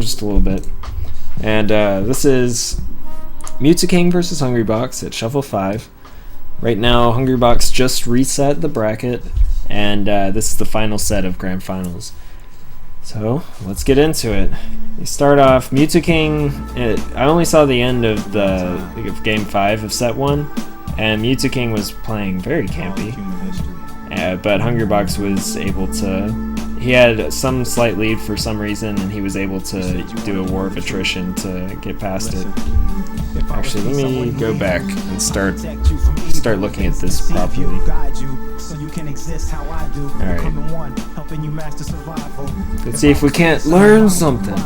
just a little bit. And this is M2K versus Hungrybox at Shuffle 5. Right now, Hungrybox just reset the bracket, and this is the final set of Grand Finals. So, let's get into it. You start off, M2K, I only saw the end of Game 5 of Set 1, and M2K was playing very campy. But Hungrybox was able to... He had some slight lead for some reason, and he was able to do a war of attrition to get past it. Actually, let me go back and start looking at this properly. Alright. Let's see if we can't learn something.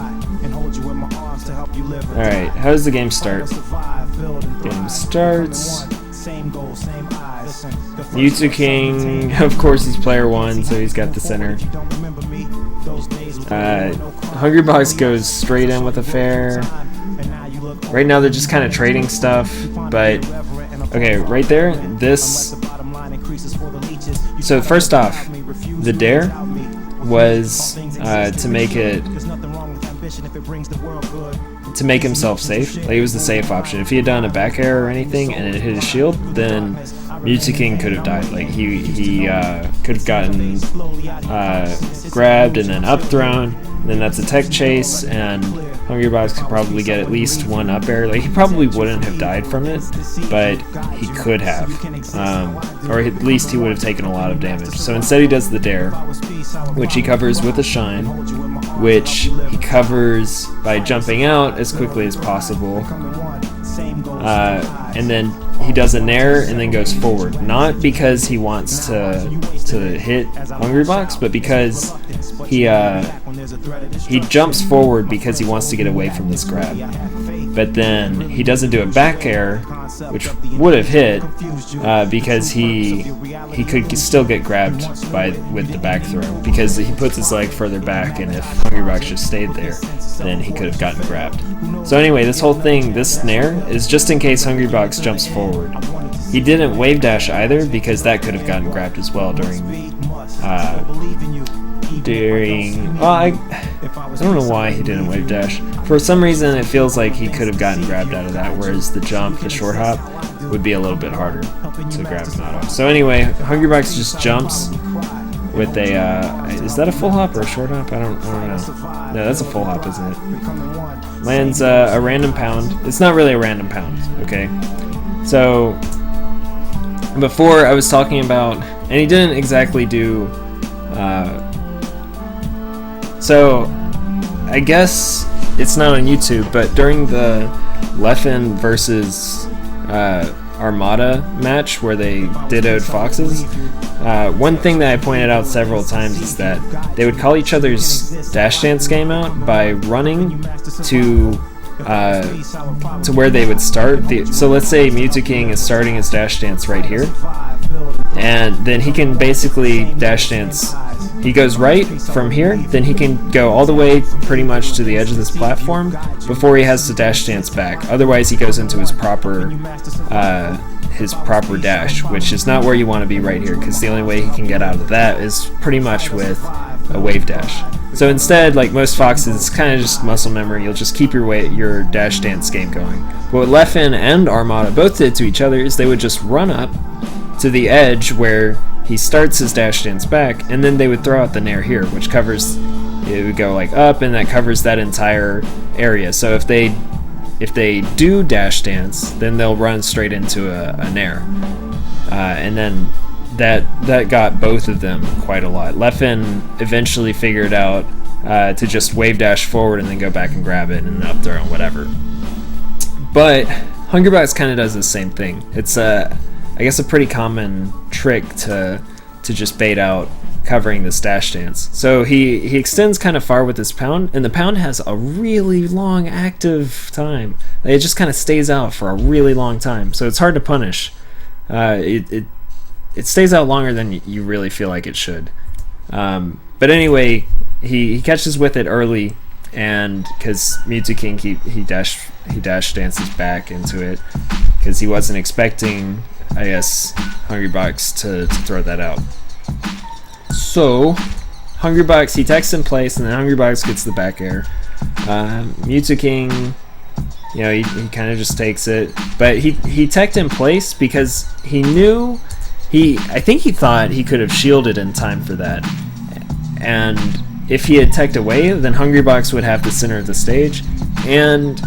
Alright, how does the game start? Game starts... M2K, of course he's player 1, so he's got the center. Hungrybox goes straight in with a fair. Right now they're just kind of trading stuff, but okay, right there, this. So first off, the dare was to make himself safe. Like, it was the safe option. If he had done a back air or anything and it hit his shield, then M2K could have died. Like, he could have gotten grabbed and then up thrown. And then that's a tech chase, and Hungrybox could probably get at least one up air. Like, he probably wouldn't have died from it, but he could have. Or at least he would have taken a lot of damage. So instead he does the dare, which he covers with a shine, which he covers by jumping out as quickly as possible. And then he does a nair and then goes forward. Not because he wants to hit Hungrybox, but because he jumps forward because he wants to get away from this grab. But then he doesn't do a back air, which would have hit, because he could still get grabbed with the back throw, because he puts his leg further back, and if Hungrybox just stayed there, then he could have gotten grabbed. So anyway, this whole thing, this nair, is just in case Hungrybox jumps forward. He didn't wave dash either, because that could have gotten grabbed as well during well, I don't know why he didn't wave dash. For some reason, it feels like he could have gotten grabbed out of that, whereas the jump, the short hop, would be a little bit harder to grab him out of. So anyway, Hungrybox just jumps with a, is that a full hop or a short hop? I don't know. No, that's a full hop, isn't it? Lands a random pound. It's not really a random pound, okay? So, before I was talking about, and he didn't exactly do, so I guess it's not on YouTube, but during the Leffen versus Armada match where they dittoed foxes, one thing that I pointed out several times is that they would call each other's dash dance game out by running to where they would start. So let's say M2K is starting his dash dance right here, and then he can basically dash dance. He goes right from here, then he can go all the way pretty much to the edge of this platform before he has to dash dance back. Otherwise, he goes into his proper dash, which is not where you want to be right here, because the only way he can get out of that is pretty much with a wave dash. So instead, like most foxes, it's kind of just muscle memory. You'll just keep your dash dance game going. But what Leffen and Armada both did to each other is they would just run up to the edge where he starts his dash dance back, and then they would throw out the nair here, which covers, it would go like up, and that covers that entire area. So if they do dash dance, then they'll run straight into a nair, and then that got both of them quite a lot. Leffen eventually figured out to just wave dash forward and then go back and grab it and up throw and whatever. But Hungrybox kind of does the same thing. It's I guess a pretty common trick to just bait out covering this dash dance. So he extends kind of far with his pound, and the pound has a really long active time. It just kind of stays out for a really long time, so it's hard to punish. It stays out longer than you really feel like it should. But anyway, he catches with it early, and because M2K he dash dances back into it because he wasn't expecting, I guess, Hungrybox to throw that out. So Hungrybox, he techs in place, and then Hungrybox gets the back air. M2K, you know, he kind of just takes it, but he teched in place because he knew I think he thought he could have shielded in time for that, and if he had teched away, then Hungrybox would have the center of the stage, and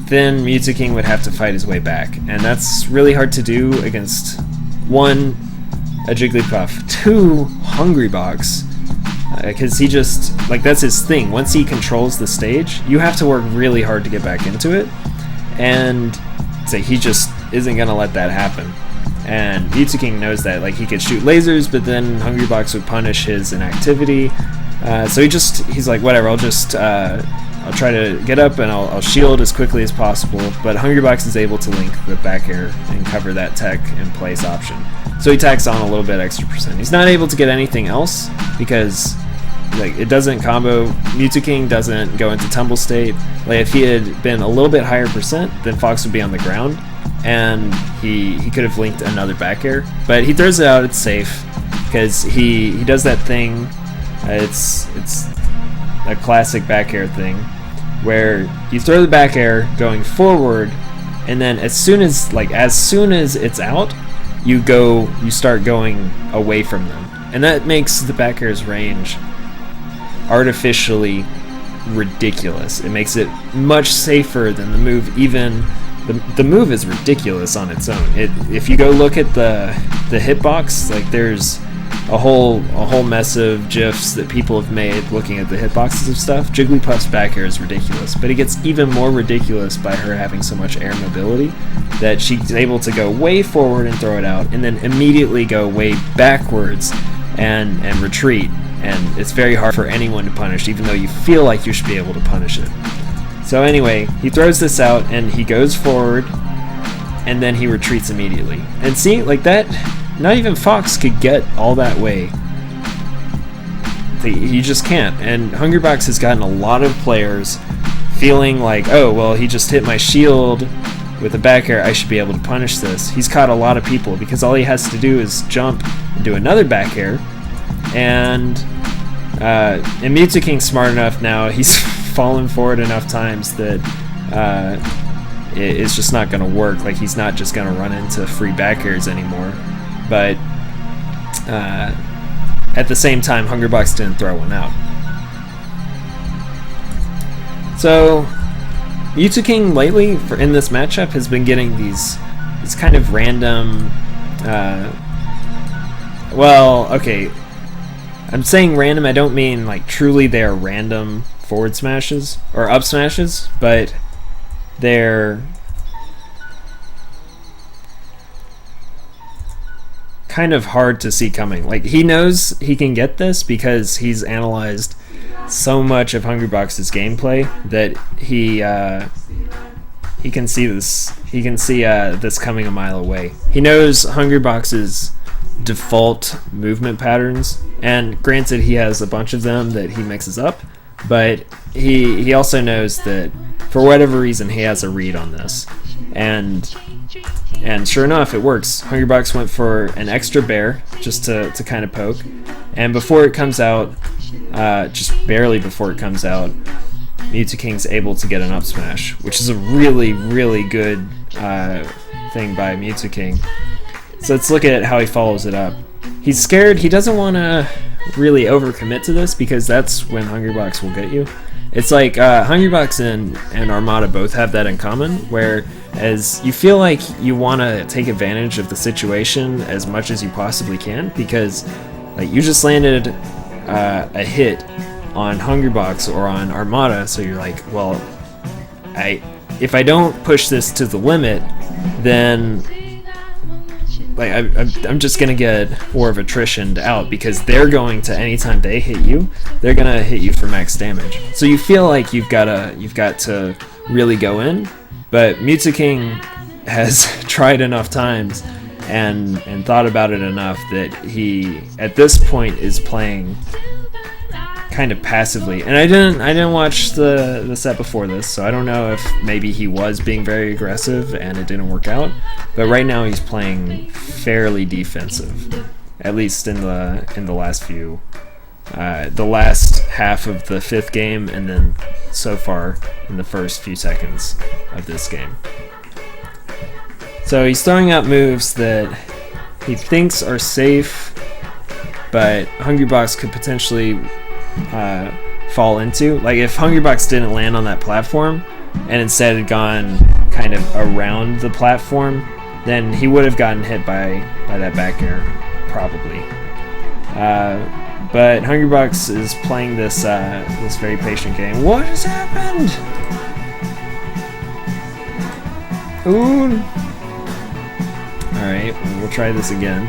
then M2K would have to fight his way back, and that's really hard to do against 1, a Jigglypuff, 2, Hungrybox, because he just, like, that's his thing. Once he controls the stage, you have to work really hard to get back into it, and so he just isn't gonna let that happen. And M2K knows that. Like, he could shoot lasers, but then Hungrybox would punish his inactivity. So he's like, whatever, I'll try to get up and I'll shield as quickly as possible. But Hungrybox is able to link the back air and cover that tech in place option. So he tacks on a little bit extra percent. He's not able to get anything else because, like, it doesn't combo. M2K doesn't go into tumble state. Like, if he had been a little bit higher percent, then Fox would be on the ground, and he could have linked another back air. But he throws it out. It's safe because he does that thing. It's a classic back air thing where you throw the back air going forward, and then as soon as it's out, you start going away from them, and that makes the back air's range artificially ridiculous. It makes it much safer than the move. Even the move is ridiculous on its own. If you go look at the hitbox, like, there's a whole mess of GIFs that people have made looking at the hitboxes of stuff. Jigglypuff's back air is ridiculous, but it gets even more ridiculous by her having so much air mobility that she's able to go way forward and throw it out, and then immediately go way backwards and retreat. And it's very hard for anyone to punish, even though you feel like you should be able to punish it. So anyway, he throws this out and he goes forward, and then he retreats immediately. And see, like that, not even Fox could get all that way. He just can't. And Hungrybox has gotten a lot of players feeling like, oh, well, he just hit my shield with a back air, I should be able to punish this. He's caught a lot of people because all he has to do is jump and do another back air. And M2K's smart enough now, he's fallen forward enough times that it's just not going to work. Like, he's not just going to run into free back airs anymore. But at the same time, Hungrybox didn't throw one out. So M2K lately in this matchup has been getting these kind of random, well, okay, I'm saying random, I don't mean like truly they're random forward smashes or up smashes, but they're kind of hard to see coming. Like, he knows he can get this because he's analyzed so much of Hungrybox's gameplay that he can see this. He can see this coming a mile away. He knows Hungrybox's default movement patterns, and granted, he has a bunch of them that he mixes up, but he also knows that for whatever reason he has a read on this, and sure enough, it works. Hungrybox went for an extra bear just to kind of poke, and before it comes out, just barely before it comes out, M2K's able to get an up smash, which is a really, really good thing by M2K. So let's look at how he follows it up. He's scared. He doesn't want to really overcommit to this because that's when Hungrybox will get you. It's like Hungrybox and Armada both have that in common, where as you feel like you want to take advantage of the situation as much as you possibly can, because like you just landed a hit on Hungrybox or on Armada, so you're like, well, if I don't push this to the limit, then like I'm just gonna get war of attrition out, because they're going to, anytime they hit you, they're gonna hit you for max damage. So you feel like you've got to really go in, but M2K has tried enough times and thought about it enough that he at this point is playing kind of passively. And I didn't watch the set before this, so I don't know if maybe he was being very aggressive and it didn't work out, but right now he's playing fairly defensive, at least in the last few the last half of the 5th game, and then so far in the first few seconds of this game. So he's throwing out moves that he thinks are safe, but Hungrybox could potentially fall into. Like if Hungrybox didn't land on that platform and instead had gone kind of around the platform, then he would have gotten hit by that back air, probably. But Hungrybox is playing this this very patient game. What has happened? Ooh. Alright, we'll try this again.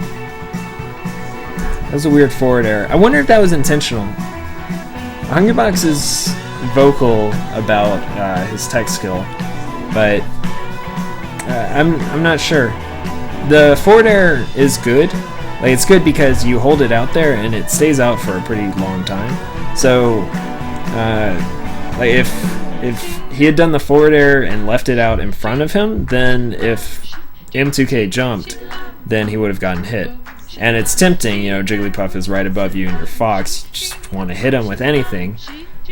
That was a weird forward air. I wonder if that was intentional. Hungrybox is vocal about his tech skill, but I'm not sure. The forward air is good. Like it's good because you hold it out there and it stays out for a pretty long time. So, like if he had done the forward air and left it out in front of him, then if M2K jumped, then he would have gotten hit. And it's tempting, you know, Jigglypuff is right above you and your Fox. You just want to hit him with anything,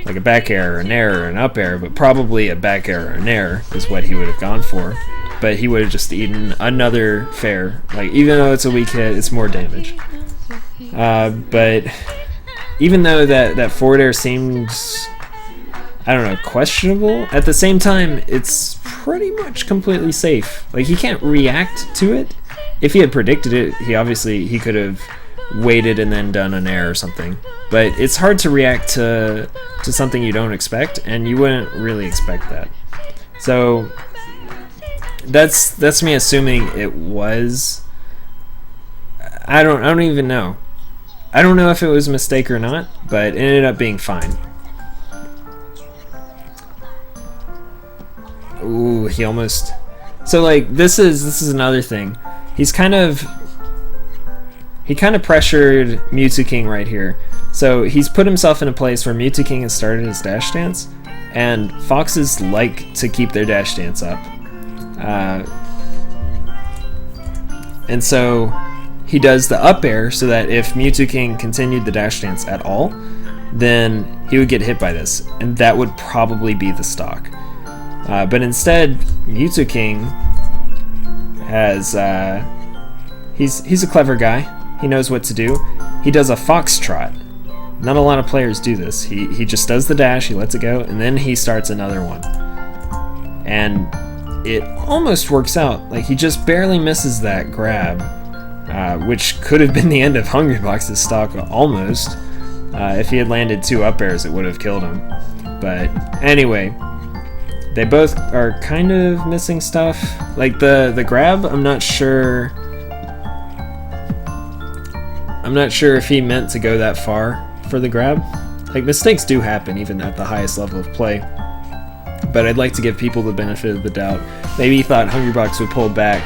like a back air, or an air, or an up air, but probably a back air or an air is what he would have gone for. But he would have just eaten another fair. Like, even though it's a weak hit, it's more damage. But even though that forward air seems, I don't know, questionable, at the same time, it's pretty much completely safe. Like, he can't react to it. If he had predicted it, he could have waited and then done an air or something. But it's hard to react to something you don't expect, and you wouldn't really expect that. So that's me assuming it was. I don't even know. I don't know if it was a mistake or not, but it ended up being fine. Ooh, he almost. So like this is another thing. He kind of pressured M2K right here. So he's put himself in a place where M2K has started his dash dance, and foxes like to keep their dash dance up. And so he does the up air so that if M2K continued the dash dance at all, then he would get hit by this, and that would probably be the stock. But instead, M2K has he's a clever guy. He knows what to do. He does a foxtrot. Not a lot of players do this. He just does the dash, he lets it go, and then he starts another one. And it almost works out. Like, he just barely misses that grab, which could have been the end of Hungrybox's stock almost. If he had landed 2 up airs, it would have killed him. But anyway, they both are kind of missing stuff. Like the grab, I'm not sure if he meant to go that far for the grab. Like, mistakes do happen even at the highest level of play. But I'd like to give people the benefit of the doubt. Maybe he thought Hungrybox would pull back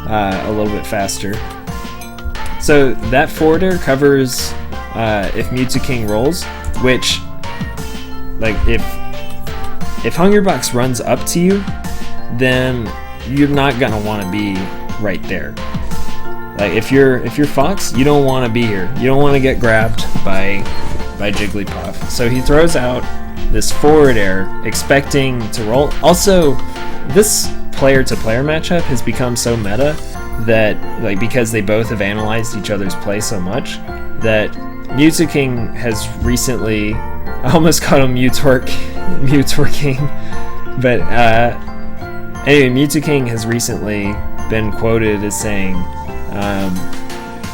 a little bit faster. So that forward air covers if M2K rolls, which, like, if Hungrybox runs up to you, then you're not gonna want to be right there. Like, if you're Fox, you don't want to be here. You don't want to get grabbed by Jigglypuff. So he throws out this forward air, expecting to roll. Also, this player-to-player matchup has become so meta that, like, because they both have analyzed each other's play so much, that M2K has recently. I almost called him Mutworking, but anyway, M2K has recently been quoted as saying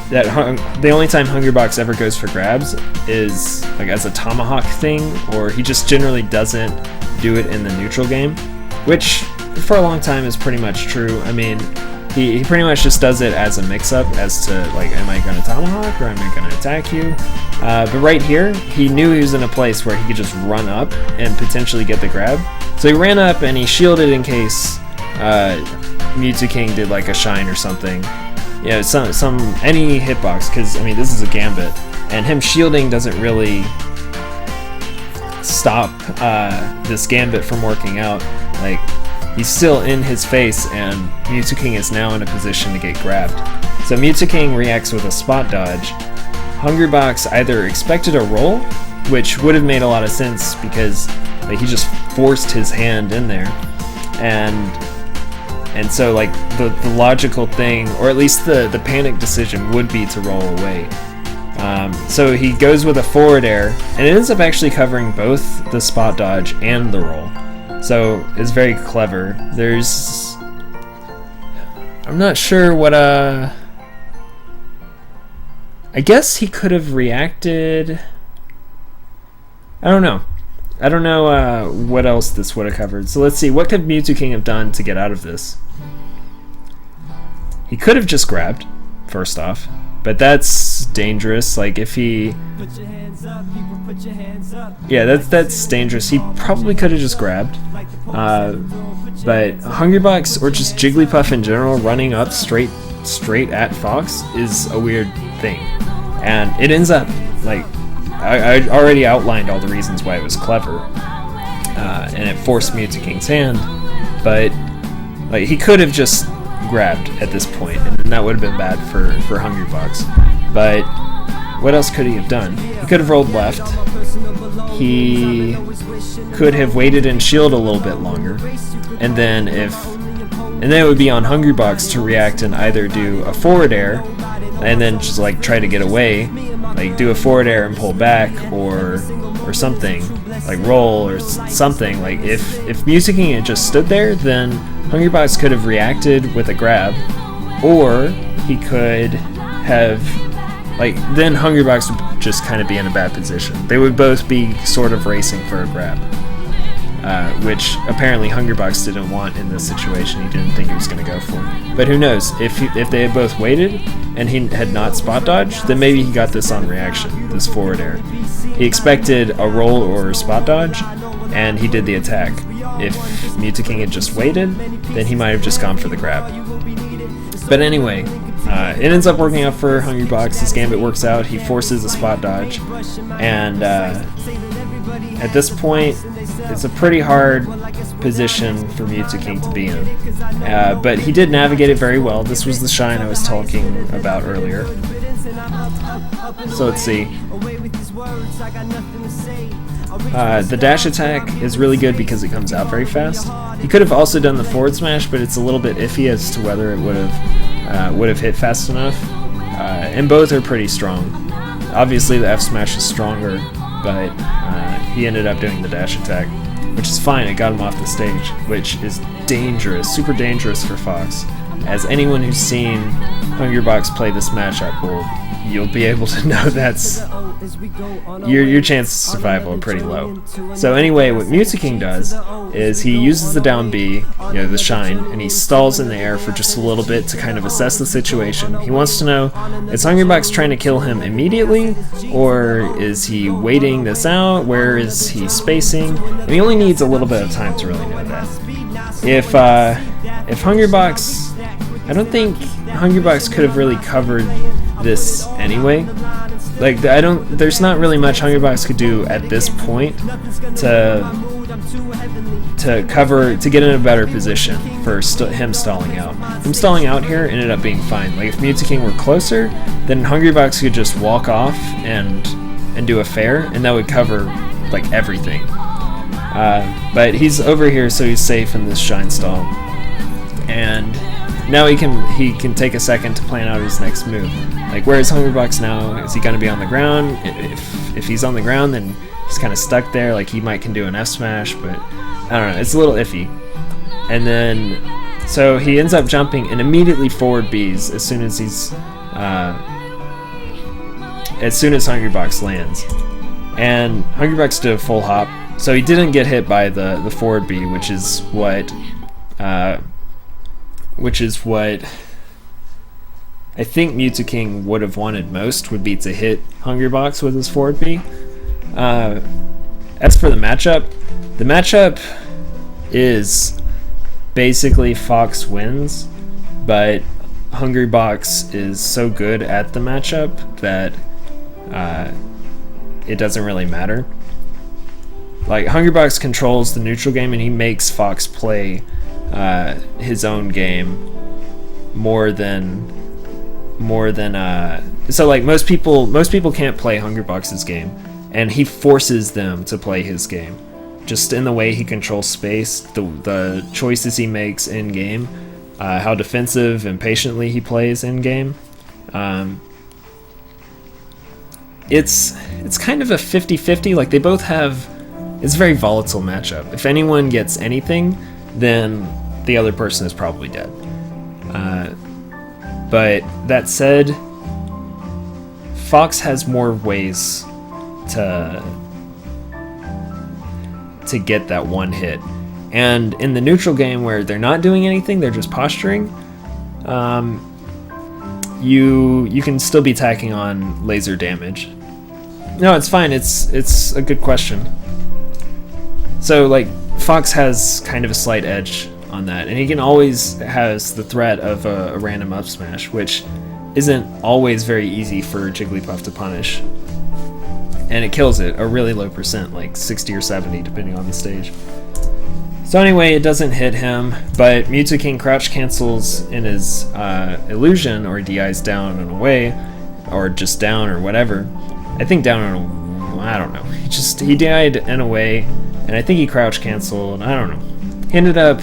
that the only time Hungrybox ever goes for grabs is like as a Tomahawk thing, or he just generally doesn't do it in the neutral game, which for a long time is pretty much true. I mean, he pretty much just does it as a mix-up as to, like, am I going to Tomahawk or am I going to attack you? But right here, he knew he was in a place where he could just run up and potentially get the grab. So he ran up and he shielded in case M2K did like a shine or something. Yeah, any hitbox, because I mean this is a Gambit, and him shielding doesn't really stop this Gambit from working out. Like, he's still in his face, and M2K is now in a position to get grabbed. So M2K reacts with a spot dodge. Hungrybox either expected a roll, which would have made a lot of sense because like he just forced his hand in there, and so like the logical thing, or at least the panic decision, would be to roll away. So he goes with a forward air, and it ends up actually covering both the spot dodge and the roll. So it's very clever. I'm not sure what I guess he could have reacted. I don't know what else this would have covered. So let's see, what could M2K have done to get out of this? He could have just grabbed, first off, but that's dangerous. Like if he, yeah, that's dangerous. He probably could have just grabbed, but Hungrybox or just Jigglypuff in general running up straight at Fox is a weird thing, and it ends up like I already outlined all the reasons why it was clever, and it forced M2K's hand, but like he could have just grabbed at this point, and that would have been bad for Hungrybox. But what else could he have done? He could have rolled left. He could have waited and shield a little bit longer, and then it would be on Hungrybox to react and either do a forward air and then just like try to get away, like do a forward air and pull back, or something like roll or something. Like if M2K had just stood there, then Hungrybox could have reacted with a grab, or he could have then Hungrybox would just kind of be in a bad position. They would both be sort of racing for a grab, which apparently Hungrybox didn't want in this situation. He didn't think he was going to go for. But who knows? If they had both waited and he had not spot dodged, then maybe he got this on reaction, this forward air. He expected a roll or a spot dodge, and he did the attack. If M2K had just waited, then he might have just gone for the grab. But anyway, it ends up working out for Hungrybox. His Gambit works out. He forces a spot dodge, and at this point, it's a pretty hard position for M2K to be in. But he did navigate it very well. This was the shine I was talking about earlier. So let's see. The dash attack is really good because it comes out very fast. He could have also done the forward smash, but it's a little bit iffy as to whether it would have hit fast enough. And both are pretty strong. Obviously the F smash is stronger, but he ended up doing the dash attack, which is fine. It got him off the stage, which is dangerous, super dangerous for Fox. As anyone who's seen Hungrybox play this matchup you'll be able to know that's your chances of survival are pretty low. So anyway, what M2K does is he uses the down B, the shine, and he stalls in the air for just a little bit to kind of assess the situation. He wants to know, is Hungrybox trying to kill him immediately, or is he waiting this out? Where is he spacing? And he only needs a little bit of time to really know that. If Hungrybox, I don't think Hungrybox could have really covered this anyway. Like there's not really much Hungrybox could do at this point to get in a better position for him stalling out. Him stalling out here ended up being fine. Like if M2K were closer, then Hungrybox could just walk off and do a fair, and that would cover like everything. But he's over here, so he's safe in this shine stall, and now he can take a second to plan out his next move. Like, where is Hungrybox now? Is he going to be on the ground? If he's on the ground, then he's kind of stuck there. Like, he can do an F smash, but I don't know. It's a little iffy. And then, so he ends up jumping and immediately forward Bs as soon as Hungrybox lands. And Hungrybox did a full hop, so he didn't get hit by the forward B, which is what I think M2K would have wanted most, would be to hit Hungrybox with his forward B. As for the matchup is basically Fox wins, but Hungrybox is so good at the matchup that it doesn't really matter. Like, Hungrybox controls the neutral game, and he makes Fox play his own game more than more than so like most people can't play Hungrybox's game, and he forces them to play his game, just in the way he controls space, the choices he makes in game, how defensive and patiently he plays in game. It's kind of a 50-50. Like, they both have, it's a very volatile matchup. If anyone gets anything, then the other person is probably dead. But that said, Fox has more ways to get that one hit. And in the neutral game where they're not doing anything, they're just posturing, you can still be tacking on laser damage. No, it's fine. It's a good question. So, like, Fox has kind of a slight edge on that, and he can always has the threat of a random up smash, which isn't always very easy for Jigglypuff to punish. And it kills it a really low percent, like 60 or 70 depending on the stage. So anyway, it doesn't hit him, but M2K crouch cancels in his illusion, or DI's down and away, or just down or whatever. I think down and I don't know. He died and away, and I think he crouch canceled. I don't know. He ended up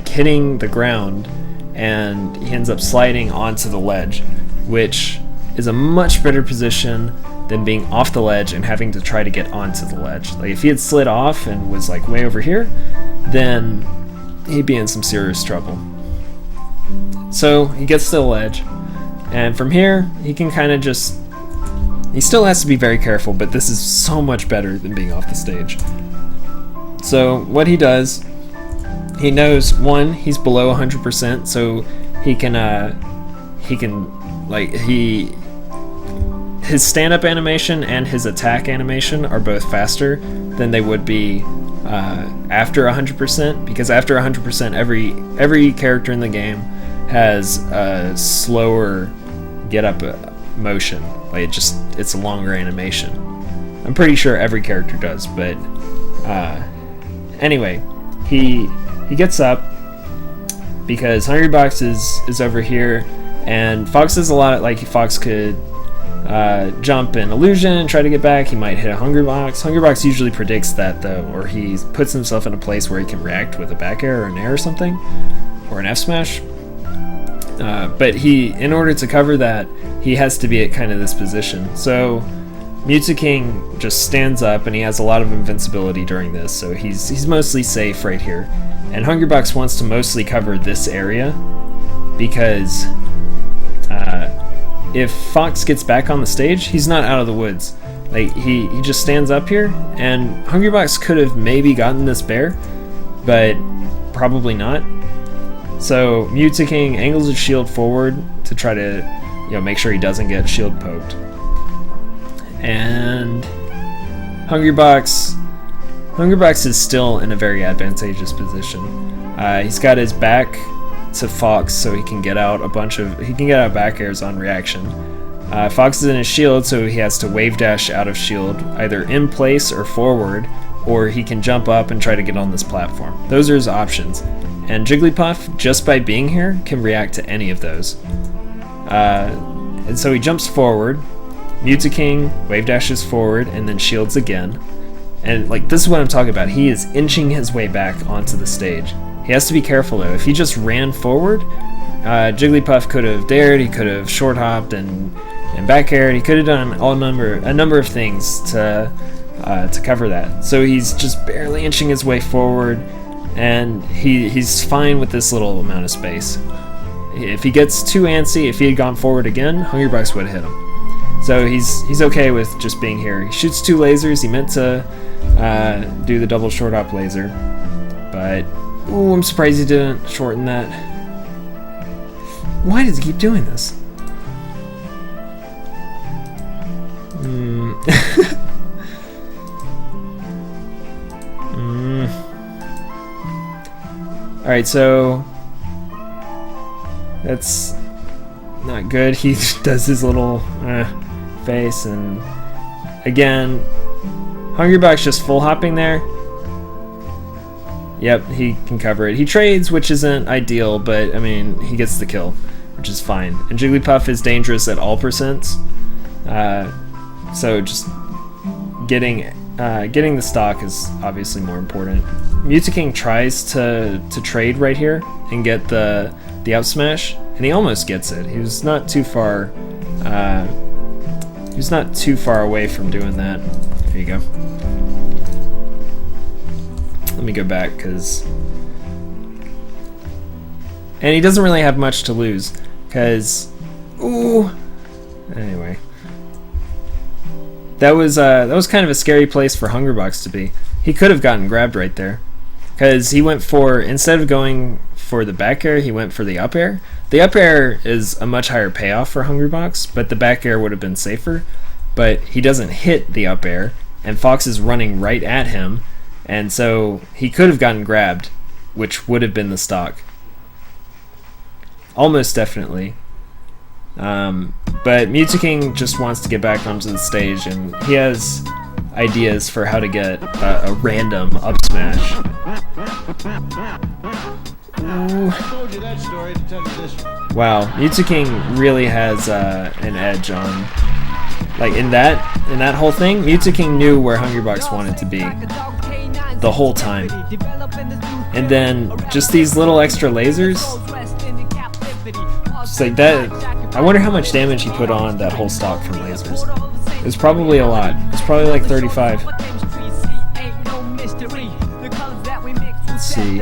hitting the ground, and he ends up sliding onto the ledge, which is a much better position than being off the ledge and having to try to get onto the ledge. Like, if he had slid off and was like way over here, then he'd be in some serious trouble. So he gets to the ledge, and from here he can kind of just, he still has to be very careful, but this is so much better than being off the stage. So what he does, he knows, one, he's below 100%, so his stand-up animation and his attack animation are both faster than they would be after 100%, because after 100%, every character in the game has a slower get-up motion. Like, it's a longer animation. I'm pretty sure every character does, but anyway, he gets up because Hungrybox is over here, and Fox does a lot of, like, Fox could jump in illusion and try to get back. He might hit a Hungrybox. Hungrybox usually predicts that, though, or he puts himself in a place where he can react with a back air or an air or something, or an F smash. But in order to cover that, he has to be at kind of this position. So M2K just stands up, and he has a lot of invincibility during this, so he's mostly safe right here. And Hungrybox wants to mostly cover this area, because if Fox gets back on the stage, he's not out of the woods. Like, he just stands up here, and Hungrybox could have maybe gotten this bear, but probably not. So M2K angles his shield forward to try to, make sure he doesn't get shield poked. And Hungrybox is still in a very advantageous position. He's got his back to Fox, so he can get out back airs on reaction. Fox is in his shield, so he has to wave dash out of shield, either in place or forward, or he can jump up and try to get on this platform. Those are his options. And Jigglypuff, just by being here, can react to any of those. And so he jumps forward, M2K wave dashes forward, and then shields again. And this is what I'm talking about. He is inching his way back onto the stage. He has to be careful, though. If he just ran forward, Jigglypuff could have dared, he could have short hopped and back aired. He could have done a number of things to cover that. So he's just barely inching his way forward, and he's fine with this little amount of space. If he gets too antsy, if he had gone forward again, Hungrybox would have hit him. So he's okay with just being here. He shoots 2 lasers. He meant to do the double short hop laser, but I'm surprised he didn't shorten that. Why does he keep doing this? Alright, so that's not good. He does his little face, and again, Hungrybox just full hopping there. Yep, he can cover it. He trades, which isn't ideal, but I mean, he gets the kill. which is fine. And Jigglypuff is dangerous at all percents, so just getting the stock is obviously more important. Mewtwo tries to trade right here and get the up smash, and he almost gets it. He was not too far. He was not too far away from doing that. There you go. Let me go back, because... And he doesn't really have much to lose, because... Ooh! Anyway. That was kind of a scary place for Hungrybox to be. He could have gotten grabbed right there, because he went for... Instead of going for the back air, he went for the up air. The up air is a much higher payoff for Hungrybox, but the back air would have been safer. But he doesn't hit the up air, and Fox is running right at him, and so he could have gotten grabbed, which would have been the stock. Almost definitely. But Mewtwo just wants to get back onto the stage, and he has ideas for how to get a random up smash. Wow, Mewtwo really has an edge on, like, in that whole thing. Mewtwo knew where Hungrybox wanted to be the whole time, and then just these little extra lasers, just like that. I wonder how much damage he put on that whole stock from lasers. It was probably a lot. It was probably like 35. Let's see.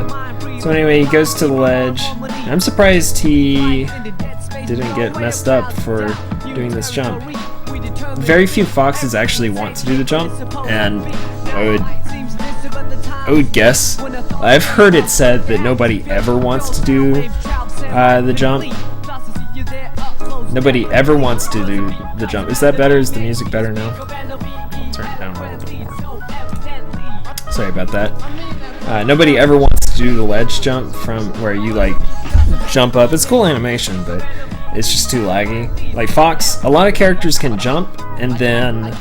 So anyway, he goes to the ledge. I'm surprised he didn't get messed up for doing this jump. Very few foxes actually want to do the jump, and I would guess. I've heard it said that nobody ever wants to do the jump. Nobody ever wants to do the jump. Is that better? Is the music better now? Turn it down a little bit more. Sorry about that. Nobody ever wants to do the ledge jump from where you like jump up. It's cool animation, but it's just too laggy. Like Fox, a lot of characters can jump and then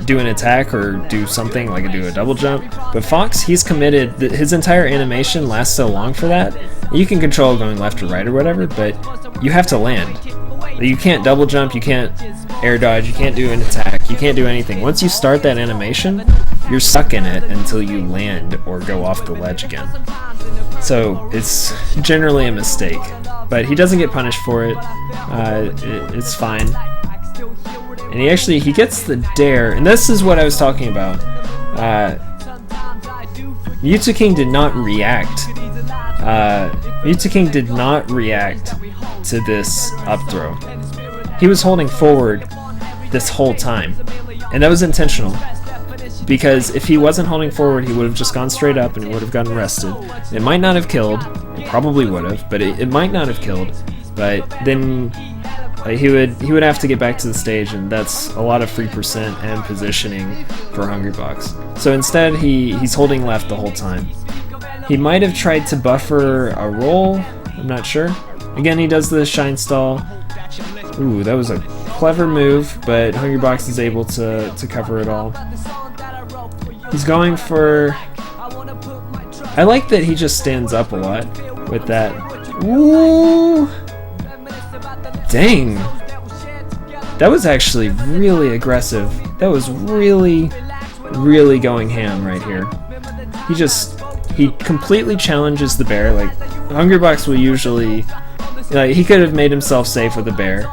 do an attack or do something like do a double jump. But Fox, he's committed. His entire animation lasts so long for that. You can control going left or right or whatever, but you have to land. You can't double jump, you can't air dodge, you can't do an attack, you can't do anything. Once you start that animation, you're stuck in it until you land or go off the ledge again. So it's generally a mistake, but he doesn't get punished for it. It's fine. And he gets the dare, and this is what I was talking about. Mewtwo did not react. Mewtwo did not react to this up throw. He was holding forward this whole time, and that was intentional. Because if he wasn't holding forward, he would have just gone straight up and he would have gotten arrested. It might not have killed. It probably would have, but it might not have killed. But then he would have to get back to the stage, and that's a lot of free percent and positioning for Hungrybox. So instead, he's holding left the whole time. He might have tried to buffer a roll. I'm not sure. Again, he does the shine stall. Ooh, that was a clever move, but Hungrybox is able to cover it all. He's going for... I like that he just stands up a lot with that. Ooh! Dang! That was actually really aggressive. That was really, really going ham right here. He completely challenges the bear. Like, Hungrybox will usually... Like, he could have made himself safe with the bear.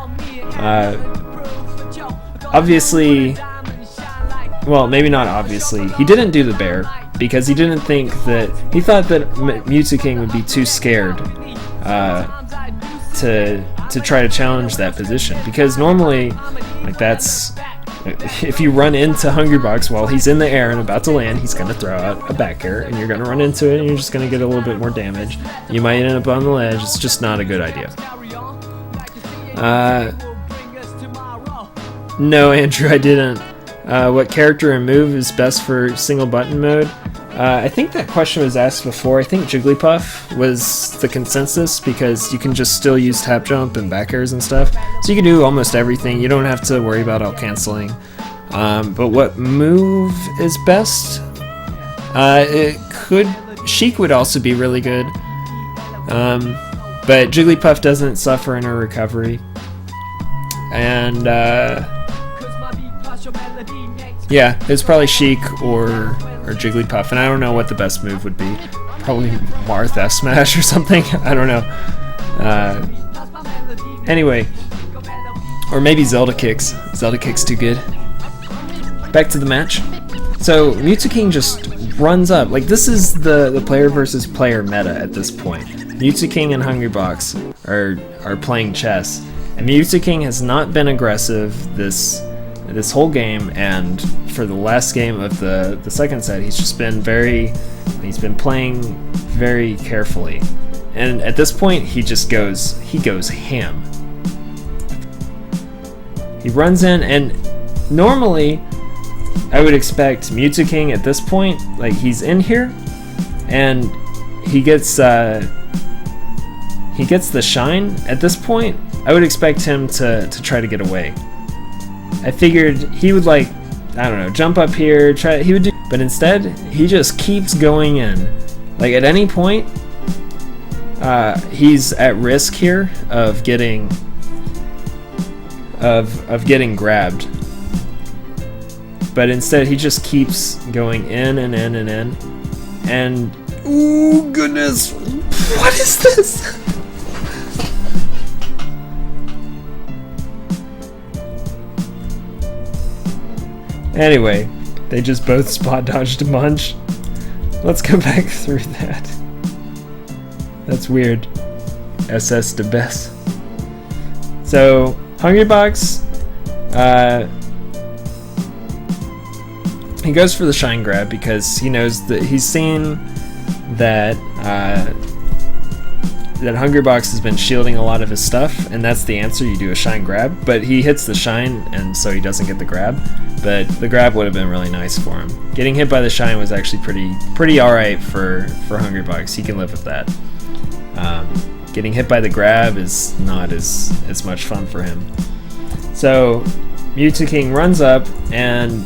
Obviously... Well, maybe not obviously. He didn't do the bear because he didn't think that... He thought that Mewtwo would be too scared to try to challenge that position. Because normally, like, that's... If you run into Hungrybox while he's in the air and about to land, he's going to throw out a back air, and you're going to run into it, and you're just going to get a little bit more damage. You might end up on the ledge. It's just not a good idea. No, Andrew, I didn't. What character and move is best for single button mode? I think that question was asked before. I think Jigglypuff was the consensus because you can just still use tap jump and back airs and stuff. So you can do almost everything. You don't have to worry about all canceling. But what move is best? Sheik would also be really good. But Jigglypuff doesn't suffer in her recovery. And yeah, it's probably Sheik or Jigglypuff, and I don't know what the best move would be. Probably Marth F Smash or something. I don't know. Anyway, or maybe Zelda Kicks. Zelda Kicks too good. Back to the match. So Mew2King just runs up. Like, this is the player versus player meta at this point. Mew2King and Hungrybox are playing chess, and Mew2King has not been aggressive this whole game, and for the last game of the second set, he's been playing very carefully, and at this point he goes ham. He runs in, and normally I would expect Mew2King at this point, like, he's in here and he gets the shine. At this point I would expect him to try to get away. I figured he would, like, I don't know, jump up here, but instead he just keeps going in. Like, at any point he's at risk here of getting grabbed. But instead he just keeps going in and in and in. And ooh, goodness, what is this? Anyway, they just both spot dodged a bunch. Let's go back through that. That's weird. SS to Bess. So, Hungrybox, he goes for the shine grab because he knows that he's seen that that Hungrybox has been shielding a lot of his stuff, and that's the answer. You do a shine grab, but he hits the shine, and so he doesn't get the grab. But the grab would have been really nice for him. Getting hit by the shine was actually pretty alright for Hungrybox. He can live with that. Getting hit by the grab is not as much fun for him. So Mew2King runs up, and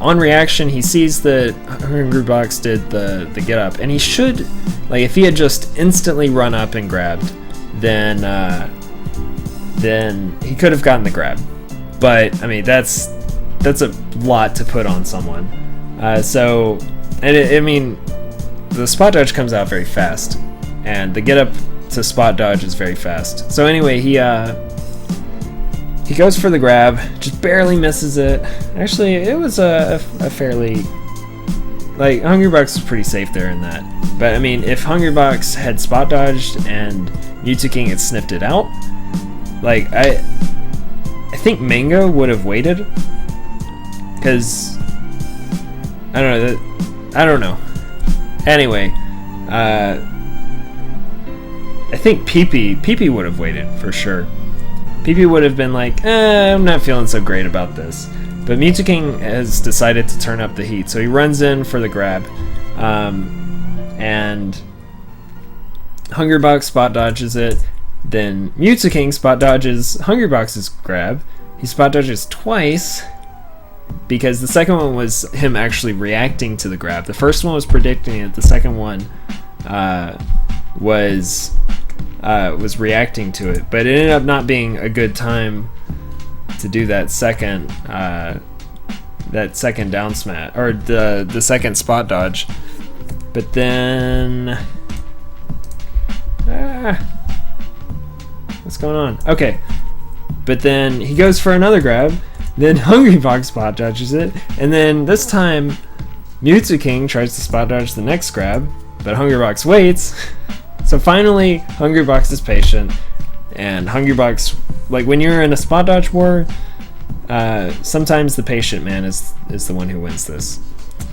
on reaction he sees that Hungrybox did the get up, and he should, like, if he had just instantly run up and grabbed, then he could have gotten the grab. But I mean, that's a lot to put on someone. I mean, the spot dodge comes out very fast, and the get up to spot dodge is very fast. So anyway, he goes for the grab, just barely misses it. Actually, it was a fairly, like, Hungrybox was pretty safe there in that. But I mean, if Hungrybox had spot dodged and Mew2King had sniffed it out, like, I think Mango would have waited, because I don't know. Anyway, I think Pee-Pee would have waited for sure. Pee-Pee would have been like, I'm not feeling so great about this. But Mew2King has decided to turn up the heat, so he runs in for the grab, and Hungrybox spot dodges it. Then Mew2King spot dodges Hungrybox's grab. He spot dodges twice, because the second one was him actually reacting to the grab. The first one was predicting it. The second one was reacting to it, but it ended up not being a good time to do that second down smash, or the second spot dodge. But then what's going on? Okay, but then he goes for another grab. Then Hungrybox spot dodges it, and then this time Mew2King tries to spot dodge the next grab, but Hungrybox waits. So finally, Hungrybox is patient, and Hungrybox, like, when you're in a spot dodge war, sometimes the patient man is the one who wins this.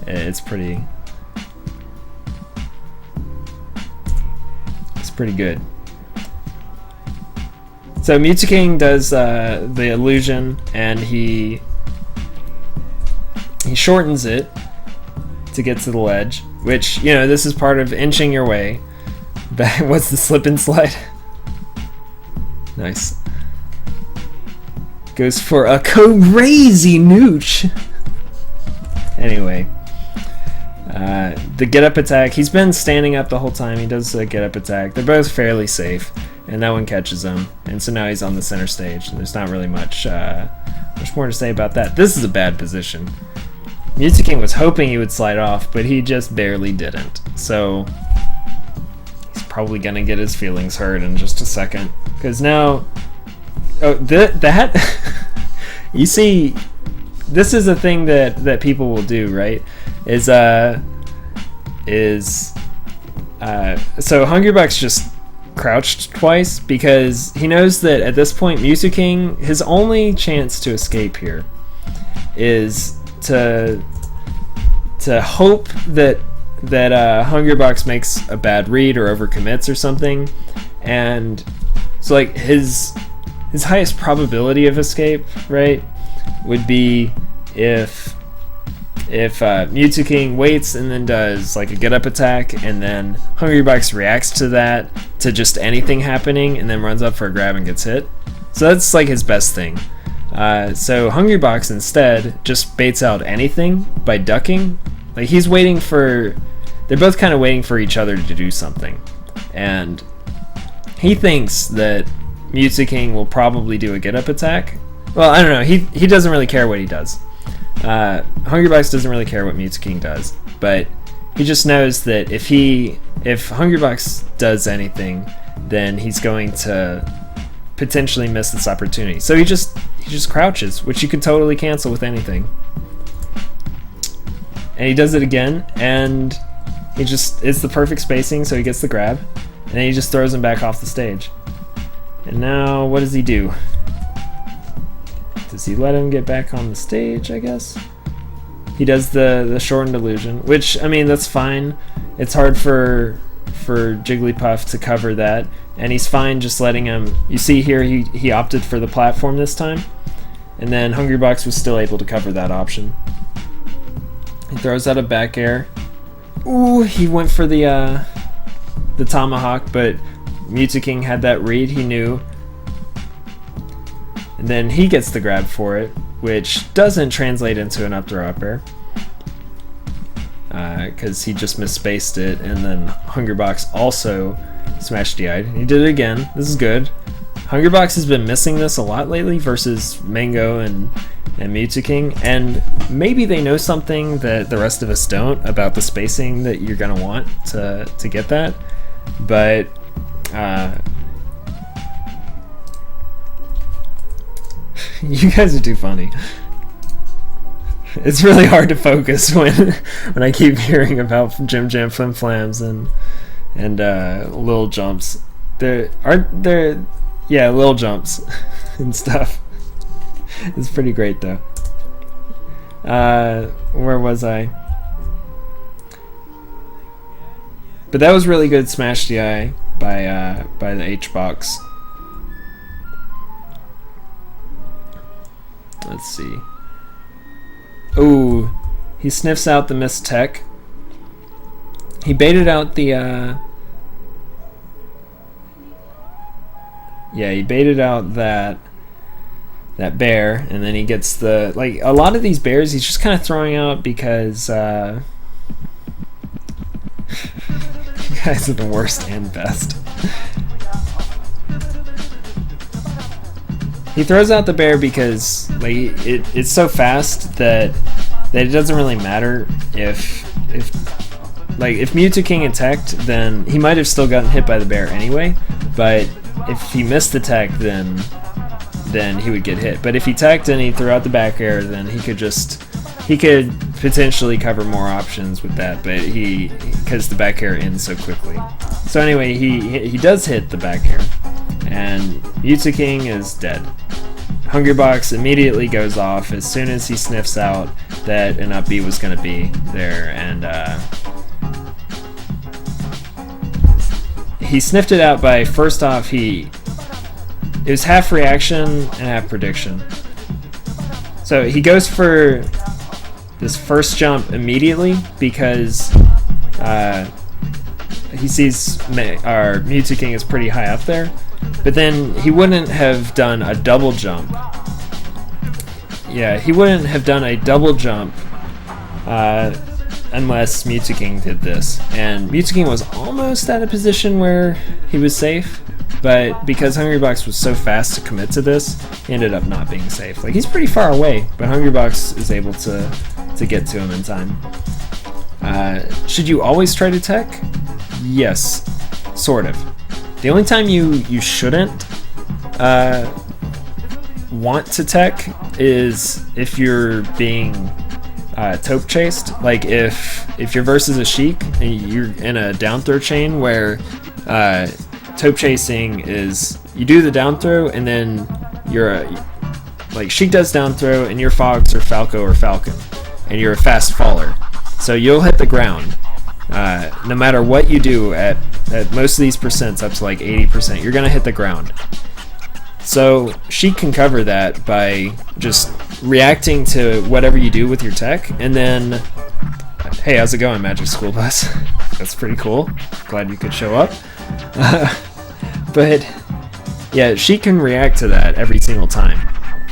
It's pretty good. So Mew2King does the illusion, and he shortens it to get to the ledge, which, you know, this is part of inching your way. What's the slip and slide? Nice. Goes for a crazy nooch. Anyway, the get up attack. He's been standing up the whole time. He does a get up attack. They're both fairly safe. and that one catches him, and so now he's on the center stage, and there's not really much more to say about that. This is a bad position. M2K was hoping he would slide off, but he just barely didn't. So he's probably gonna get his feelings hurt in just a second, because now, that you see, this is a thing that people will do, right? So Hungrybox just crouched twice because he knows that at this point M2K, his only chance to escape here is to hope that Hungrybox makes a bad read or overcommits or something, and so like his highest probability of escape, right, would be if M2K waits and then does like a get up attack, and then Hungrybox reacts to that, to just anything happening, and then runs up for a grab and gets hit. So that's like his best thing. So Hungrybox instead just baits out anything by ducking. Like he's waiting for, they're both kind of waiting for each other to do something, and he thinks that M2K will probably do a get up attack. Well, I don't know. He doesn't really care what he does. Hungrybox doesn't really care what M2K does, but he just knows that if Hungrybox does anything, then he's going to potentially miss this opportunity. So he just crouches, which you can totally cancel with anything. And he does it again, and it's the perfect spacing, so he gets the grab, and then he just throws him back off the stage. And now, what does he do? Does he let him get back on the stage, I guess? He does the shortened illusion, which, I mean, that's fine. It's hard for Jigglypuff to cover that, and he's fine just letting him. You see here, he opted for the platform this time, and then Hungrybox was still able to cover that option. He throws out a back air. Ooh, he went for the Tomahawk, but M2K had that read, he knew. And then he gets the grab for it, which doesn't translate into an up throw up air, because he just misspaced it, and then Hungrybox also smash DI'd. He did it again. This is good. Hungrybox has been missing this a lot lately versus Mango and M2K, and maybe they know something that the rest of us don't about the spacing that you're gonna want to get that, but you guys are too funny. It's really hard to focus when I keep hearing about Jim Jam Flim Flams and Lil Jumps. Lil Jumps and stuff. It's pretty great though. Where was I? But that was really good smash DI by the Hbox. Let's see. Ooh, he sniffs out the missed tech. He baited out the he baited out that bear, and then he gets the, like, a lot of these bears he's just kind of throwing out because you guys are the worst and best. He throws out the bear because, like, it's so fast that it doesn't really matter if M2K attacked, then he might have still gotten hit by the bear anyway, but if he missed the tech, then he would get hit. But if he teched and he threw out the back air, then he could potentially cover more options with that, but because the back air ends so quickly. So anyway, he does hit the back air, and M2K is dead. Hungrybox immediately goes off as soon as he sniffs out that an up B was going to be there, and he sniffed it out by, first off, it was half reaction and half prediction. So he goes for this first jump immediately because he sees M2K is pretty high up there, but then he wouldn't have done a double jump. Yeah, he wouldn't have done a double jump unless M2K did this, and M2K was almost at a position where he was safe, but because Hungrybox was so fast to commit to this, he ended up not being safe. Like, he's pretty far away, but Hungrybox is able to get to him in time. Should you always try to tech? Yes, sort of. The only time you shouldn't want to tech is if you're being taupe chased. Like if you're versus a Sheik and you're in a down throw chain where taupe chasing is you do the down throw and then you're like Sheik does down throw and you're Fox or Falco or Falcon and you're a fast faller, so you'll hit the ground no matter what you do. At most of these percents, up to like 80%, you're gonna hit the ground. So Sheik can cover that by just reacting to whatever you do with your tech, and then, hey, how's it going, Magic School Bus? That's pretty cool. Glad you could show up. But yeah, Sheik can react to that every single time.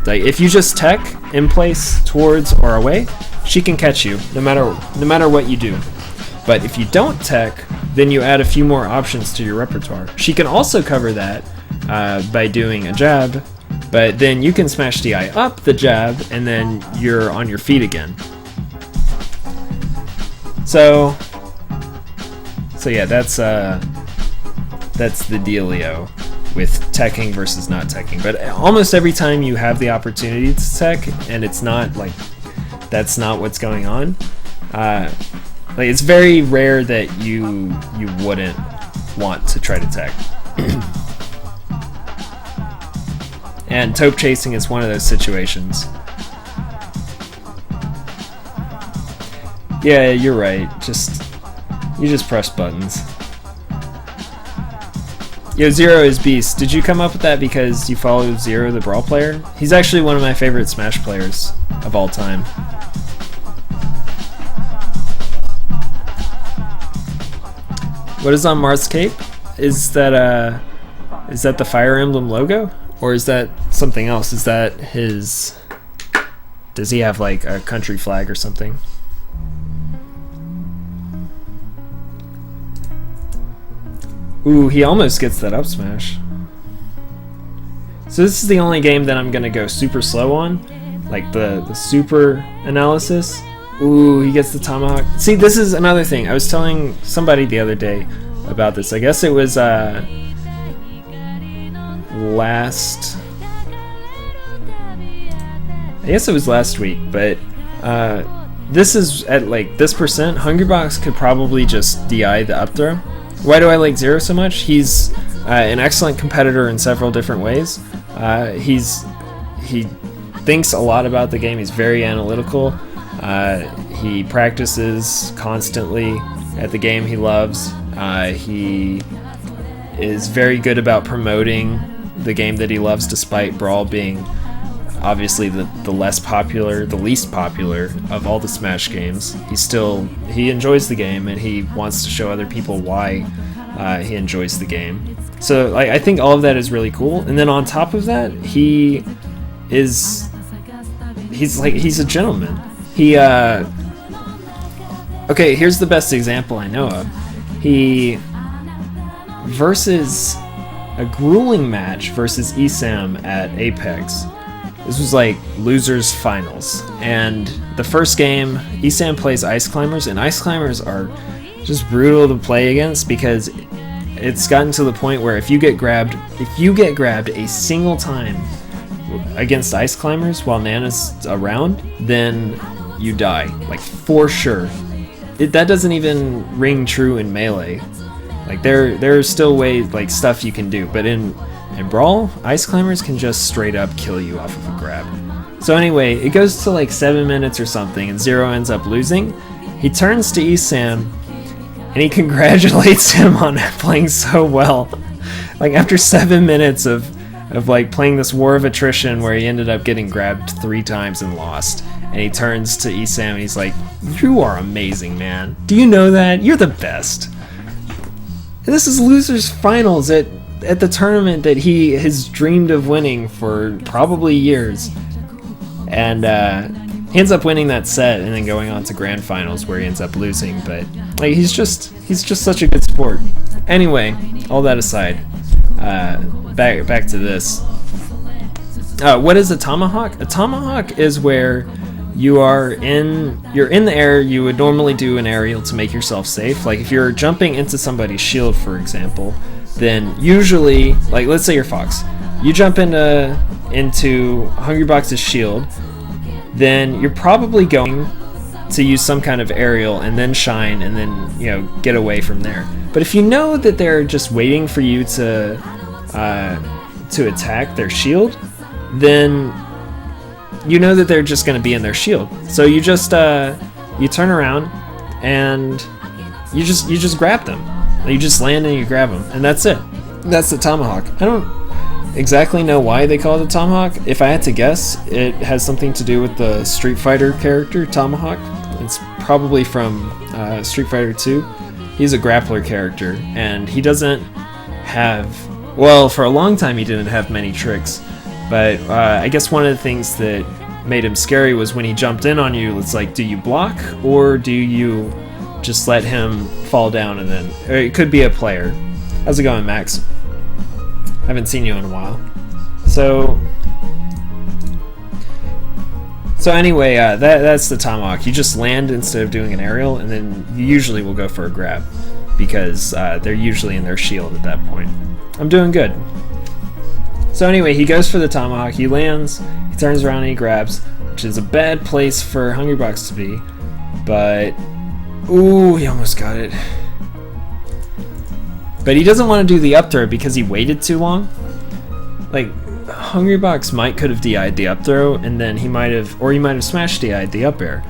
Like if you just tech in place, towards or away, she can catch you no matter what you do. But if you don't tech, then you add a few more options to your repertoire. She can also cover that by doing a jab, but then you can smash DI up the jab and then you're on your feet again. So yeah, that's the dealio with teching versus not teching. But almost every time you have the opportunity to tech and it's not like that's not what's going on, like it's very rare that you wouldn't want to try to tech. And taupe chasing is one of those situations. Yeah, you're right. You just press buttons. Yo, Zero is Beast. Did you come up with that because you follow Zero, the Brawl player? He's actually one of my favorite Smash players of all time. What is on Marth's cape? Is that the Fire Emblem logo? Or is that something else? Is that his... Does he have like a country flag or something? Ooh, he almost gets that up smash. So this is the only game that I'm gonna go super slow on. Like the super analysis. Ooh, he gets the Tomahawk. See, this is another thing. I was telling somebody the other day about this. I guess it was last week, but this is at like this percent. Hungrybox could probably just DI the up throw. Why do I like Zero so much? He's an excellent competitor in several different ways. He thinks a lot about the game. He's very analytical. He practices constantly at the game he loves. He is very good about promoting the game that he loves, despite Brawl being obviously the least popular of all the Smash games. He enjoys the game and he wants to show other people why he enjoys the game. So I think all of that is really cool. And then on top of that, he's a gentleman. Okay, here's the best example I know of. He versus a grueling match versus ESAM at Apex. This was like losers finals, and the first game ESAM plays Ice Climbers, and Ice Climbers are just brutal to play against because it's gotten to the point where if you get grabbed a single time against Ice Climbers while Nana's around, then you die, like for sure. That doesn't even ring true in Melee. Like there are still ways, like stuff you can do, but in Brawl, Ice Climbers can just straight up kill you off of a grab. So anyway, it goes to like 7 minutes or something, and Zero ends up losing. He turns to ESAM, and he congratulates him on playing so well. Like after 7 minutes of like playing this war of attrition where he ended up getting grabbed 3 times and lost. And he turns to ESAM and he's like, "You are amazing, man. Do you know that? You're the best." And this is losers finals at the tournament that he has dreamed of winning for probably years. And he ends up winning that set and then going on to grand finals where he ends up losing. But like he's just such a good sport. Anyway, all that aside, back to this. What is a tomahawk? A tomahawk is where you're in the air. You would normally do an aerial to make yourself safe. Like if you're jumping into somebody's shield, for example, then usually, like let's say you're Fox, you jump into Hungrybox's shield, then you're probably going to use some kind of aerial and then shine and then get away from there. But if you know that they're just waiting for you to attack their shield, then you know that they're just going to be in their shield. So you just you turn around and you just grab them. You just land and you grab them, and that's it. That's the tomahawk. I don't exactly know why they call it a tomahawk. If I had to guess, it has something to do with the Street Fighter character Tomahawk. It's probably from Street Fighter 2. He's a grappler character, and he doesn't have, well, for a long time he didn't have many tricks, but I guess one of the things that made him scary was when he jumped in on you, it's like, do you block or do you just let him fall down? And then, or it could be a player. How's it going, Max? Haven't seen you in a while. So anyway, that's the tomahawk. You just land instead of doing an aerial, and then you usually will go for a grab because they're usually in their shield at that point. I'm doing good. So anyway, he goes for the tomahawk, he lands, he turns around and he grabs, which is a bad place for Hungrybox to be, but ooh, he almost got it. But he doesn't want to do the up throw because he waited too long. Like, Hungrybox could have DI'd the up throw, and then he might have smash DI'd the up air.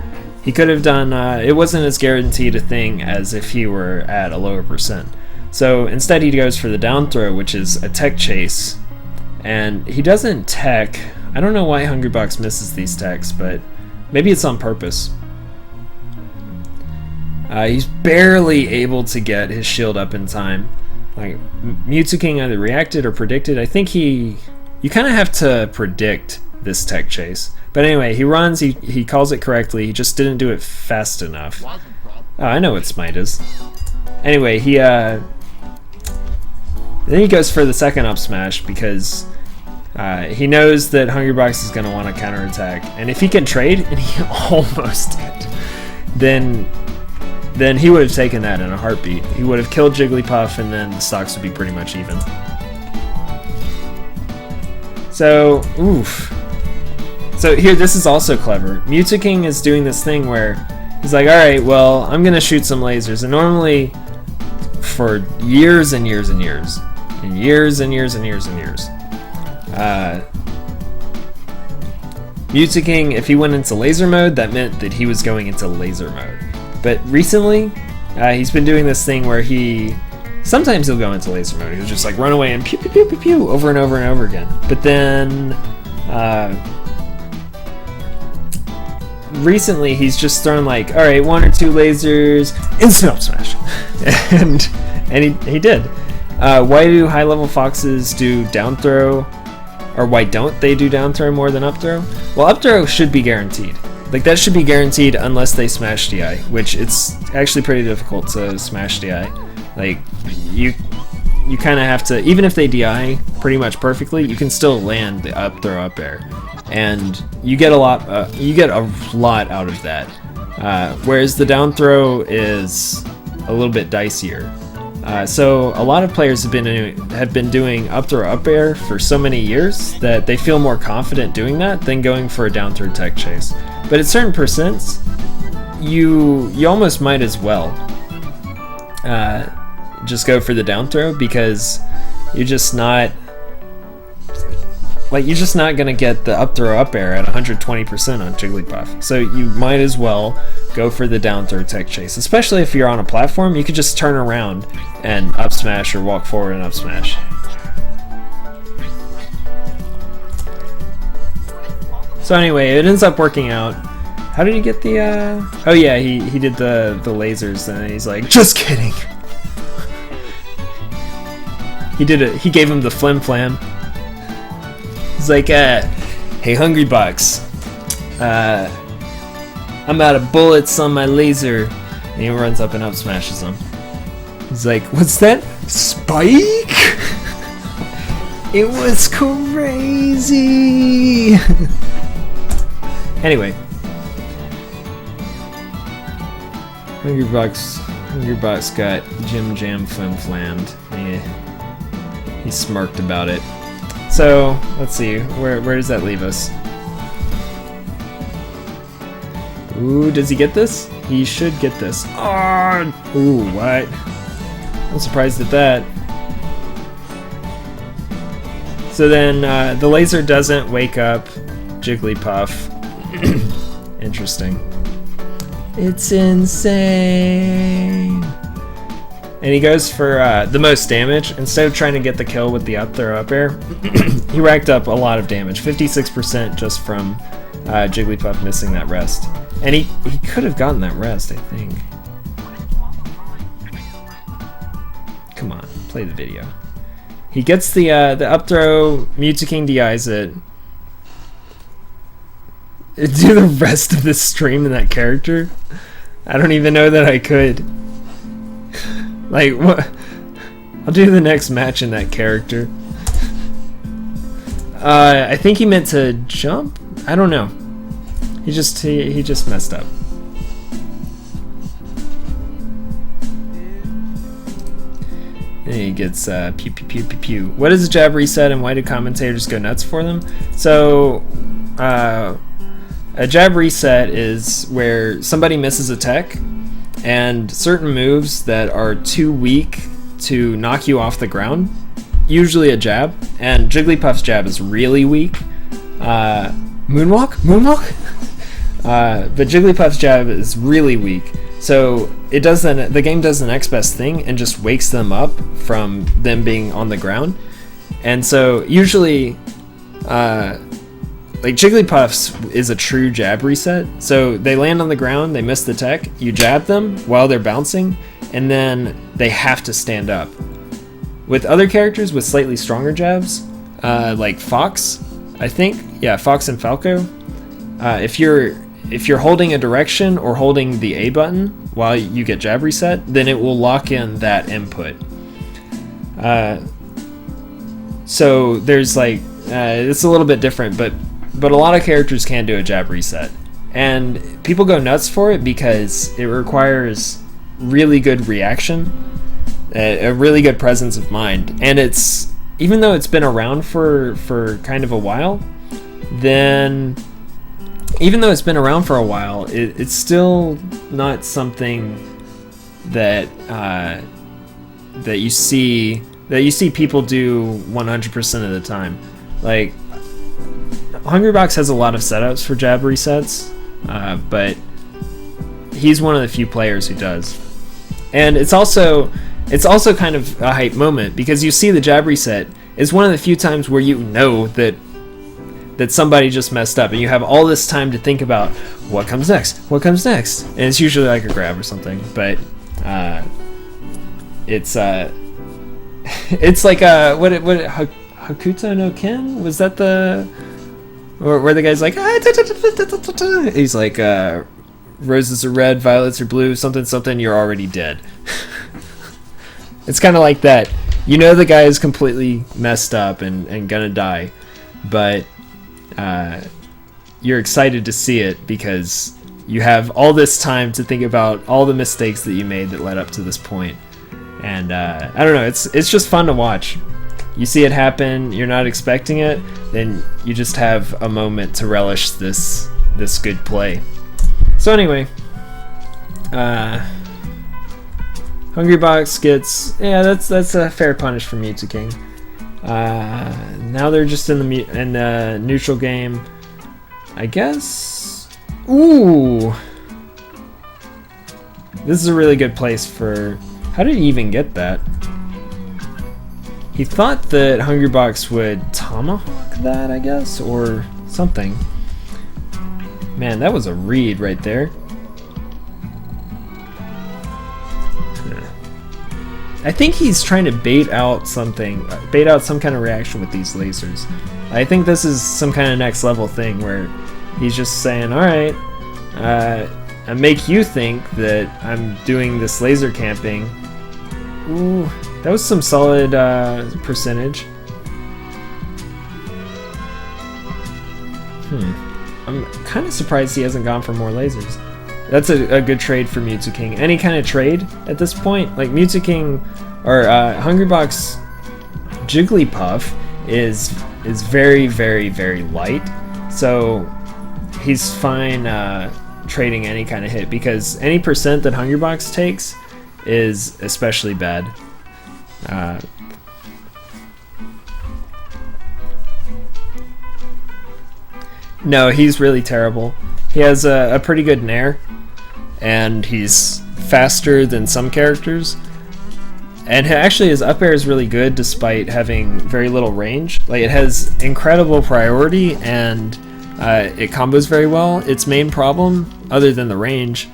He could have done, it wasn't as guaranteed a thing as if he were at a lower percent. So instead he goes for the down throw, which is a tech chase, and he doesn't tech. I don't know why Hungrybox misses these techs, but maybe it's on purpose. He's barely able to get his shield up in time. Like, M2K either reacted or predicted. I think you kind of have to predict this tech chase. But anyway, he runs, he calls it correctly, he just didn't do it fast enough. Oh, I know what smite is. Anyway, then he goes for the second up smash because he knows that Hungrybox is going to want to counterattack. And if he can trade, and he almost did, then he would have taken that in a heartbeat. He would have killed Jigglypuff, and then the stocks would be pretty much even. So, oof. So here, this is also clever. M2K is doing this thing where he's like, alright, well, I'm going to shoot some lasers. And normally, for years and years and years, and years and years and years and years, M2K, if he went into laser mode, that meant that he was going into laser mode. But recently, he's been doing this thing where sometimes he'll go into laser mode. He'll just like run away and pew pew pew pew pew over and over and over again. But then recently he's just thrown like, all right, 1 or 2 lasers, instant up smash, and he did. Why do high level foxes do down throw, or why don't they do down throw more than up throw? Well, up throw should be guaranteed. Like, that should be guaranteed unless they smash DI, which it's actually pretty difficult to smash DI. Like, you kind of have to, even if they DI pretty much perfectly, you can still land the up throw up air, and you get a lot out of that. Whereas the down throw is a little bit dicier. So a lot of players have been doing up throw up air for so many years that they feel more confident doing that than going for a down throw tech chase. But at certain percents, you almost might as well just go for the down throw, because you're just not gonna get the up throw up air at 120% on Jigglypuff. So you might as well go for the down throw tech chase, especially if you're on a platform. You could just turn around and up smash or walk forward and up smash. So anyway, it ends up working out. How did he get the oh yeah, he did the lasers, and he's like, just kidding. He gave him the flim flam. He's like, hey Hungrybox, I'm out of bullets on my laser. And he runs up and up smashes him. He's like, what's that? Spike? It was crazy! Anyway. Hungrybox got Jim Jam Flim Flammed. Yeah. He smirked about it. So, let's see. Where does that leave us? Ooh, does he get this? He should get this. Oh! Ooh, what? I'm surprised at that. So then, the laser doesn't wake up Jigglypuff. Interesting. It's insane! And he goes for the most damage. Instead of trying to get the kill with the up throw up air, he racked up a lot of damage. 56% just from Jigglypuff missing that rest. And he could have gotten that rest, I think. Come on, play the video. He gets the up throw, M2K DIs it. Do the rest of this stream in that character? I don't even know that I could. Like, what? I'll do the next match in that character. I think he meant to jump? I don't know. He just messed up. And he gets pew pew pew pew pew. What is a jab reset and why do commentators go nuts for them? So, a jab reset is where somebody misses a tech and certain moves that are too weak to knock you off the ground, usually a jab, and Jigglypuff's jab is really weak. Moonwalk? But Jigglypuff's jab is really weak. So the game does the next best thing and just wakes them up from them being on the ground. And so usually like Jigglypuff's is a true jab reset. So they land on the ground, they miss the tech, you jab them while they're bouncing, and then they have to stand up. With other characters with slightly stronger jabs, like Fox, I think, yeah, Fox and Falco, if you're holding a direction or holding the A button while you get jab reset, then it will lock in that input. So there's like, it's a little bit different, but a lot of characters can do a jab reset. And people go nuts for it because it requires really good reaction, a really good presence of mind. And it's, even though it's been around for kind of a while, then even though it's been around for a while, it's still not something that that you see people do 100% of the time. Like, Hungrybox has a lot of setups for jab resets, but he's one of the few players who does. And it's also kind of a hype moment because you see the jab reset is one of the few times where you know that somebody just messed up and you have all this time to think about what comes next, and it's usually like a grab or something, but it's like what Hakuto no Ken, was that the where the guy's like he's like roses are red, violets are blue, something, you're already dead. It's kind of like that. You know the guy is completely messed up and gonna die, but you're excited to see it because you have all this time to think about all the mistakes that you made that led up to this point. And I don't know, it's just fun to watch. You see it happen, you're not expecting it, then you just have a moment to relish this good play. So anyway, Hungrybox gets, yeah, that's a fair punish from M2K. Now they're just in the neutral game, I guess. Ooh, this is a really good place for. How did he even get that? He thought that Hungrybox would tomahawk that, I guess, or something. Man, that was a read right there. I think he's trying to bait out some kind of reaction with these lasers. I think this is some kind of next level thing where he's just saying, alright, I make you think that I'm doing this laser camping. Ooh, that was some solid percentage. I'm kind of surprised he hasn't gone for more lasers. That's a good trade for Mewtwo King. Any kind of trade at this point, like Mewtwo King or Hungrybox Jigglypuff is very, very, very light, so he's fine trading any kind of hit, because any percent that Hungrybox takes is especially bad. No, he's really terrible. He has a pretty good nair, and he's faster than some characters. And actually his up air is really good despite having very little range. Like, it has incredible priority, and it combos very well. Its main problem, other than the range,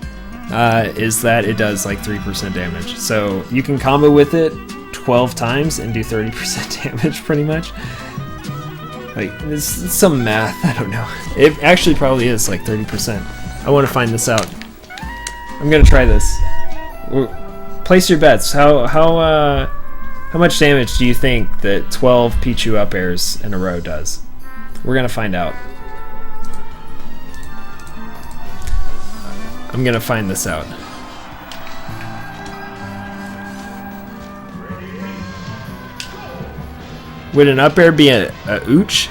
is that it does like 3% damage. So you can combo with it 12 times and do 30% damage pretty much. Like, it's some math, I don't know. It actually probably is like 30%. I want to find this out. I'm gonna try this. Place your bets. How much damage do you think that 12 Pichu up airs in a row does? We're gonna find out. I'm gonna find this out. Would an up air be a ooch?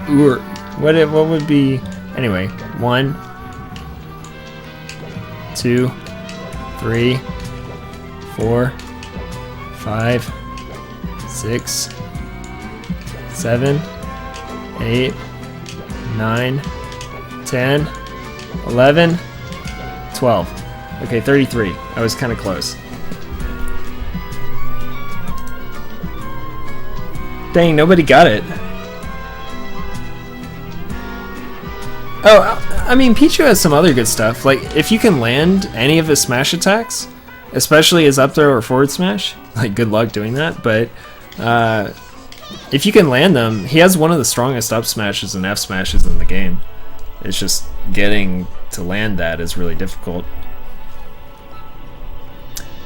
Or what would be? Anyway, 1, 2, 3, 4, 5, 6, 7, 8, 9, 10, 11, 12. Okay, 33. I was kind of close. Dang, nobody got it. Oh, I mean, Pichu has some other good stuff. Like, if you can land any of his smash attacks, especially his up throw or forward smash, like, good luck doing that, but if you can land them, he has one of the strongest up smashes and F smashes in the game. It's just getting to land that is really difficult.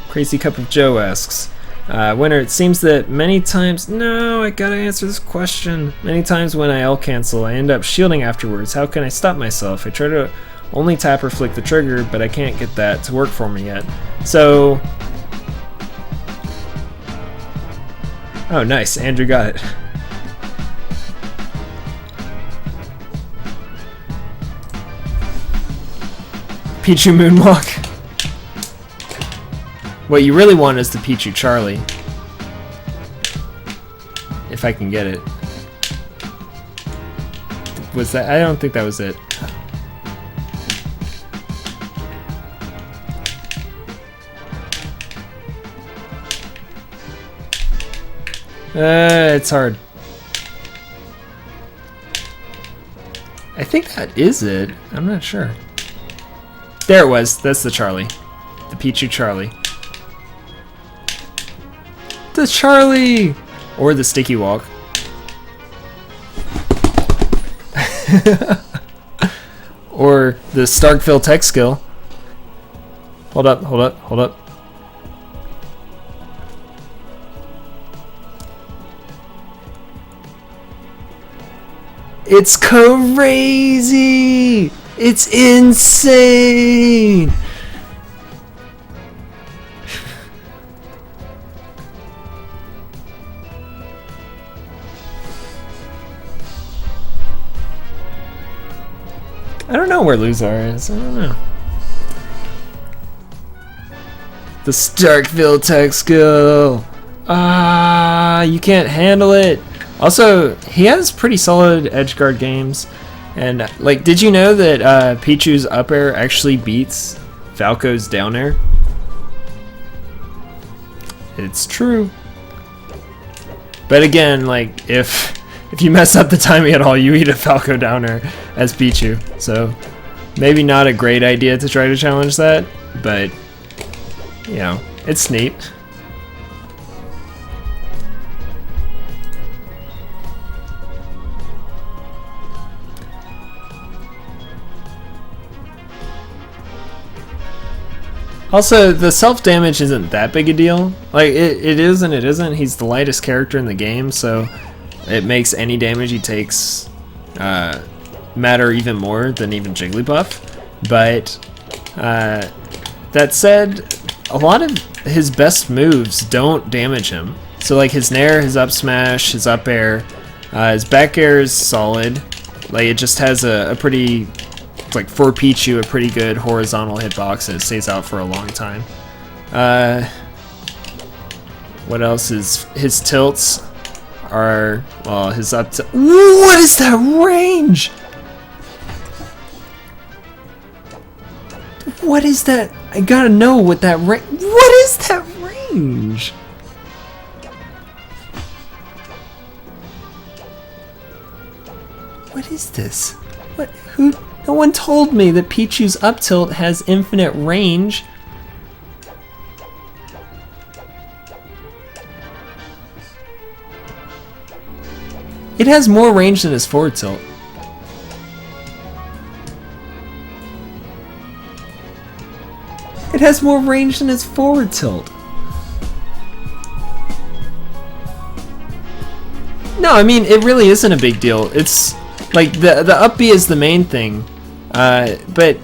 Crazy Cup of Joe asks, Winner, it seems that many times... No, I gotta answer this question. Many times when I L cancel, I end up shielding afterwards. How can I stop myself? I try to only tap or flick the trigger, but I can't get that to work for me yet. So... Oh, nice. Andrew got it. Pichu Moonwalk. What you really want is the Pichu Charlie. If I can get it. Was that? I don't think that was it. It's hard. I think that is it. I'm not sure. There it was. That's the Charlie. The Pichu Charlie. The Charlie! Or the Sticky Walk. Or the Starkville Tech Skill. Hold up, hold up, hold up. It's crazy! It's insane! I don't know where Luzar is. I don't know. The Starkville Tech Skill. Ah, you can't handle it. Also, he has pretty solid edgeguard games. And, like, did you know that Pichu's up air actually beats Falco's down air? It's true. But again, like, if you mess up the timing at all, you eat a Falco downer as Pichu. So maybe not a great idea to try to challenge that, but you know, it's neat. Also, the self-damage isn't that big a deal. Like, it is and it isn't. He's the lightest character in the game, so it makes any damage he takes matter even more than even Jigglypuff. But that said, a lot of his best moves don't damage him. So like his Nair, his up smash, his up air, his back air is solid. Like it just has a pretty, like for Pichu, a pretty good horizontal hitbox, and it stays out for a long time. What else is his tilts are, well, his up to, what is that range? What is that? I gotta know what that range, what is that range? What is this? What, who, no one told me that Pichu's up tilt has infinite range. It has more range than his forward tilt. It has more range than its forward tilt. No, I mean, it really isn't a big deal. It's like the up B is the main thing, but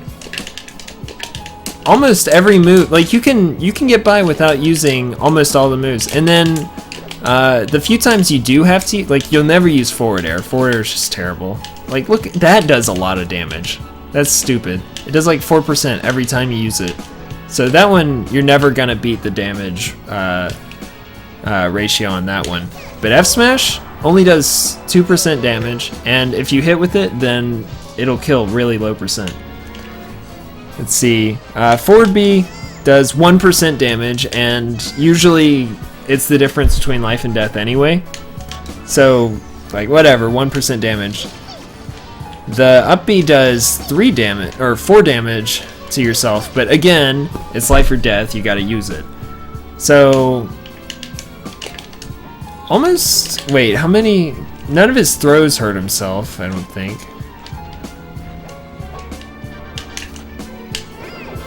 almost every move, like you can get by without using almost all the moves. And then the few times you do have to, like, you'll never use forward air. Forward air is just terrible. Like, look, that does a lot of damage. That's stupid. It does like 4% every time you use it. So that one, you're never gonna beat the damage ratio on that one. But F Smash only does 2% damage, and if you hit with it, then it'll kill really low percent. Let's see. Forward B does 1% damage, and usually it's the difference between life and death anyway. So, like, whatever, 1% damage. The up B does 3 damage, or 4 damage to yourself, but again, it's life or death, you gotta use it. So, almost, wait, how many, none of his throws hurt himself, I don't think.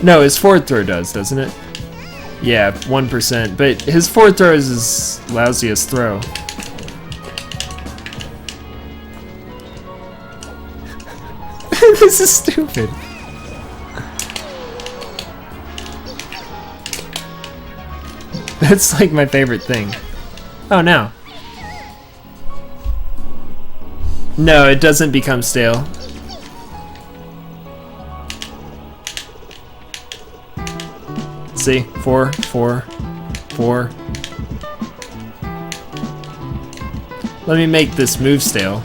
No, his forward throw does, doesn't it? Yeah, 1%, but his forward throw is his lousiest throw. This is stupid. That's like my favorite thing. Oh, no. No, it doesn't become stale. See, 4, 4, 4. Let me make this move stale.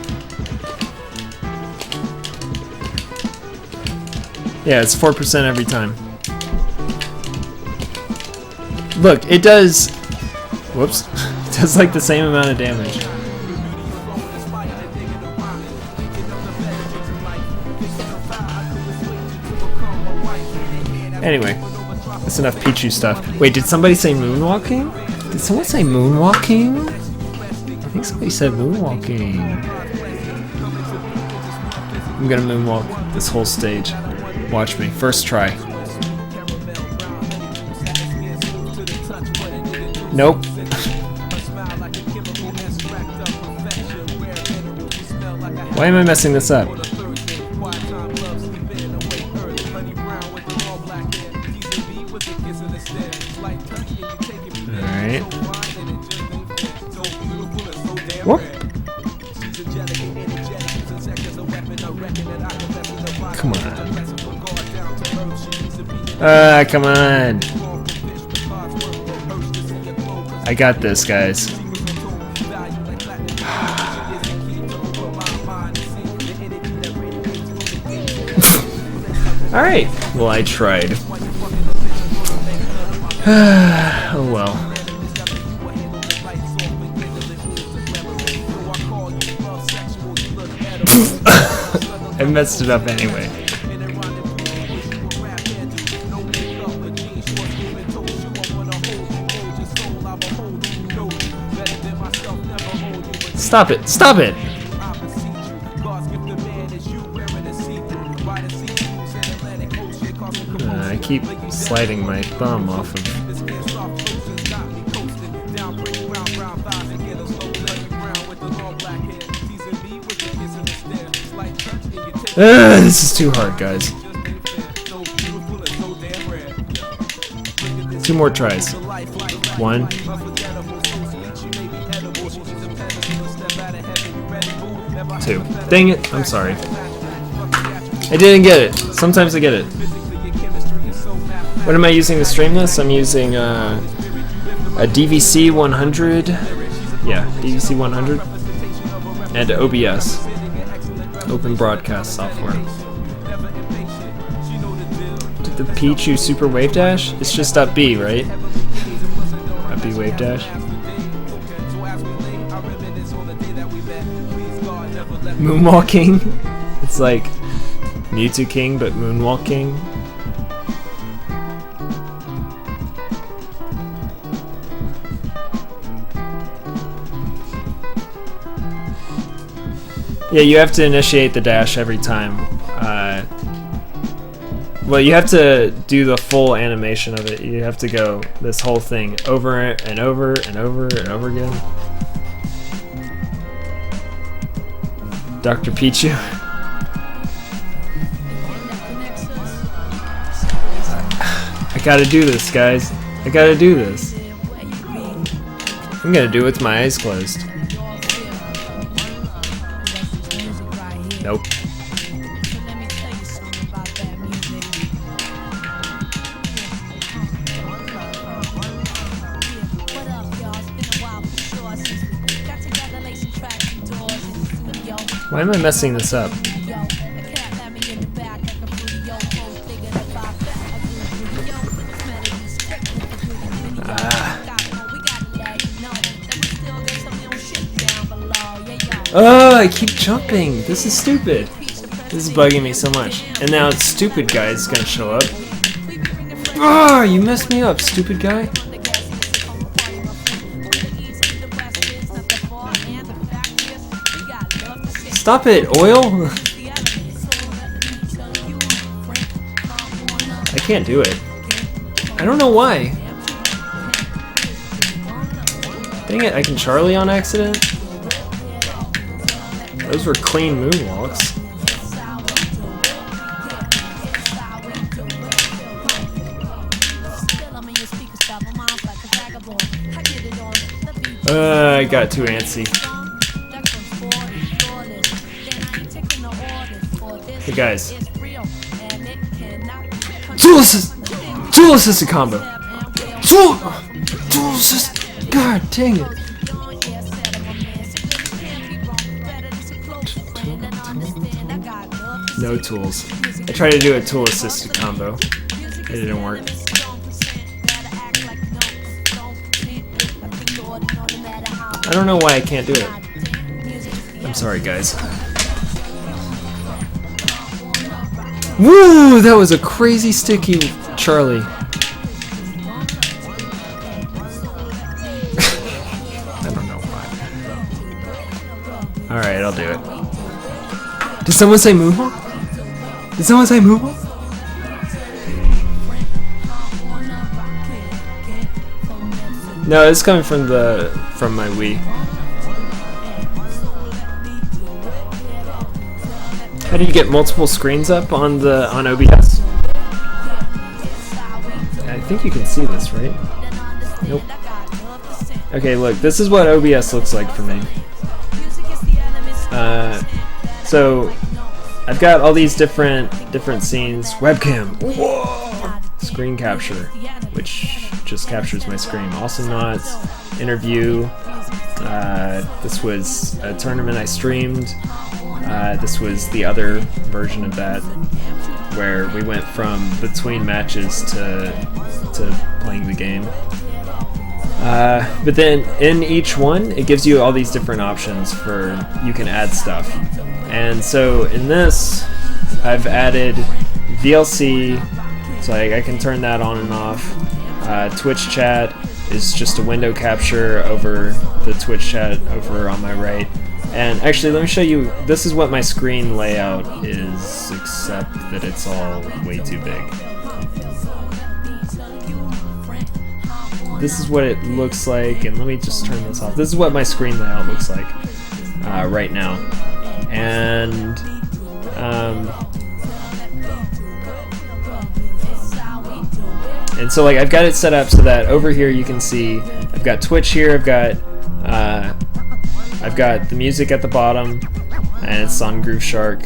Yeah, it's 4% every time. Look, it does, whoops, it does like the same amount of damage. Anyway, that's enough Pichu stuff. Wait, did somebody say moonwalking? Did someone say moonwalking? I think somebody said moonwalking. I'm gonna moonwalk this whole stage. Watch me, first try. Nope. Why am I messing this up? Alright. Whoop. Come on. Come on. I got this, guys. Alright. Well, I tried. Oh well. I messed it up anyway. Stop it! Stop it! I keep sliding my thumb off of. This is too hard, guys. 2 more tries. 1. Two. Dang it, I'm sorry. I didn't get it. Sometimes I get it. What am I using to stream this? I'm using a DVC 100. Yeah, DVC 100. And OBS. Open Broadcast Software. Did the Pichu Super Wave Dash? It's just up B, right? Up B Wave Dash. Moonwalking. It's like Mewtwo King, but Moonwalking. Yeah, you have to initiate the dash every time. Well, you have to do the full animation of it. You have to go this whole thing over and over and over and over again. Dr. Pichu. I gotta do this, guys. I gotta do this. I'm gonna do it with my eyes closed. Nope. Why am I messing this up? Oh, I keep jumping. This is stupid. This is bugging me so much. And now it's stupid guy is gonna show up. Oh, you messed me up, stupid guy. Stop it, oil! I can't do it. I don't know why. Dang it, I can Charlie on accident? Those were clean moonwalks. I got too antsy. Hey guys. Dual assisted combo. Dual assist. God dang it. No tools. I tried to do a tool assisted combo. It didn't work. I don't know why I can't do it. I'm sorry, guys. Woo! That was a crazy sticky Charlie. I don't know why. Alright, I'll do it. Did someone say Moonwalk? Did someone say Moonwalk? No, it's coming from my Wii. How do you get multiple screens up on OBS? I think you can see this, right? Nope. Okay, look, this is what OBS looks like for me. So I've got all these different scenes. Webcam. Whoa! Screen capture, which just captures my screen. Awesome Knots, interview. This was a tournament I streamed. This was the other version of that, where we went from between matches to playing the game. But then in each one, it gives you all these different options for you can add stuff. And so in this, I've added VLC, so I can turn that on and off. Twitch chat is just a window capture over the Twitch chat over on my right. And actually, let me show you, this is what my screen layout is, except that it's all way too big. This is what it looks like, and let me just turn this off. This is what my screen layout looks like right now. And And so like I've got it set up so that over here you can see I've got Twitch here, I've got the music at the bottom, and it's on Groove Shark.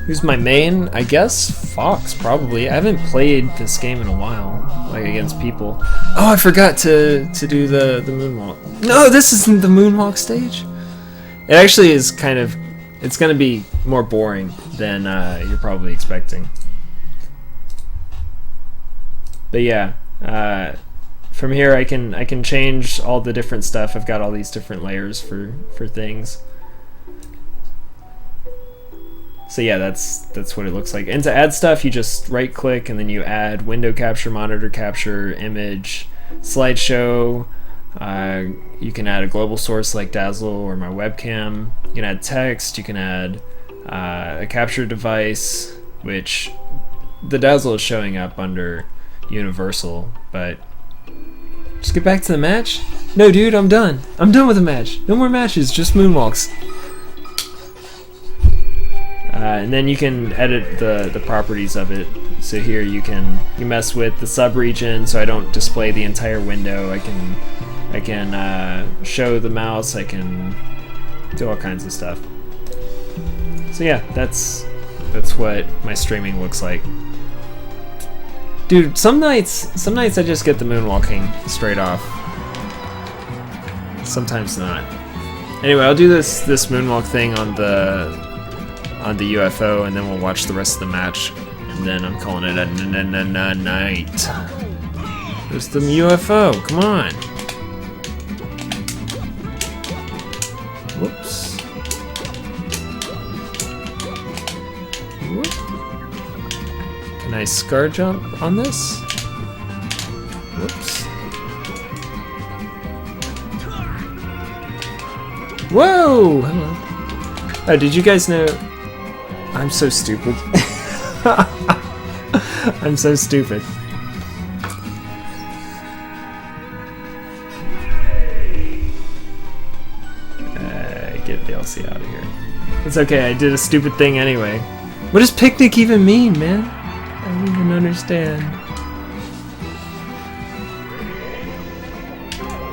Who's my main? I guess Fox, probably. I haven't played this game in a while, like against people. Oh, I forgot to do the moonwalk. No, this isn't the moonwalk stage. It actually is kind of, it's going to be more boring than you're probably expecting. But yeah, from here I can change all the different stuff. I've got all these different layers for things. So yeah, that's what it looks like. And to add stuff, you just right click and then you add window capture, monitor capture, image, slideshow. You can add a global source like Dazzle or my webcam. You can add text. You can add a capture device, which the Dazzle is showing up under Universal. But just get back to the match. No, dude, I'm done. I'm done with the match. No more matches, just moonwalks. And then you can edit the properties of it. So here you mess with the sub-region, so I don't display the entire window. I can show the mouse. I can do all kinds of stuff. So yeah, that's what my streaming looks like. Dude, some nights I just get the moonwalking straight off. Sometimes not. Anyway, I'll do this moonwalk thing on the UFO, and then we'll watch the rest of the match, and then I'm calling it a night. There's the UFO, come on. Whoops. Whoop. Can I scar jump on this? Whoops. Whoa! Hello. Oh, did you guys know? I'm so stupid. I'm so stupid. Get DLC out of here. It's okay, I did a stupid thing anyway. What does picnic even mean, man? I don't even understand.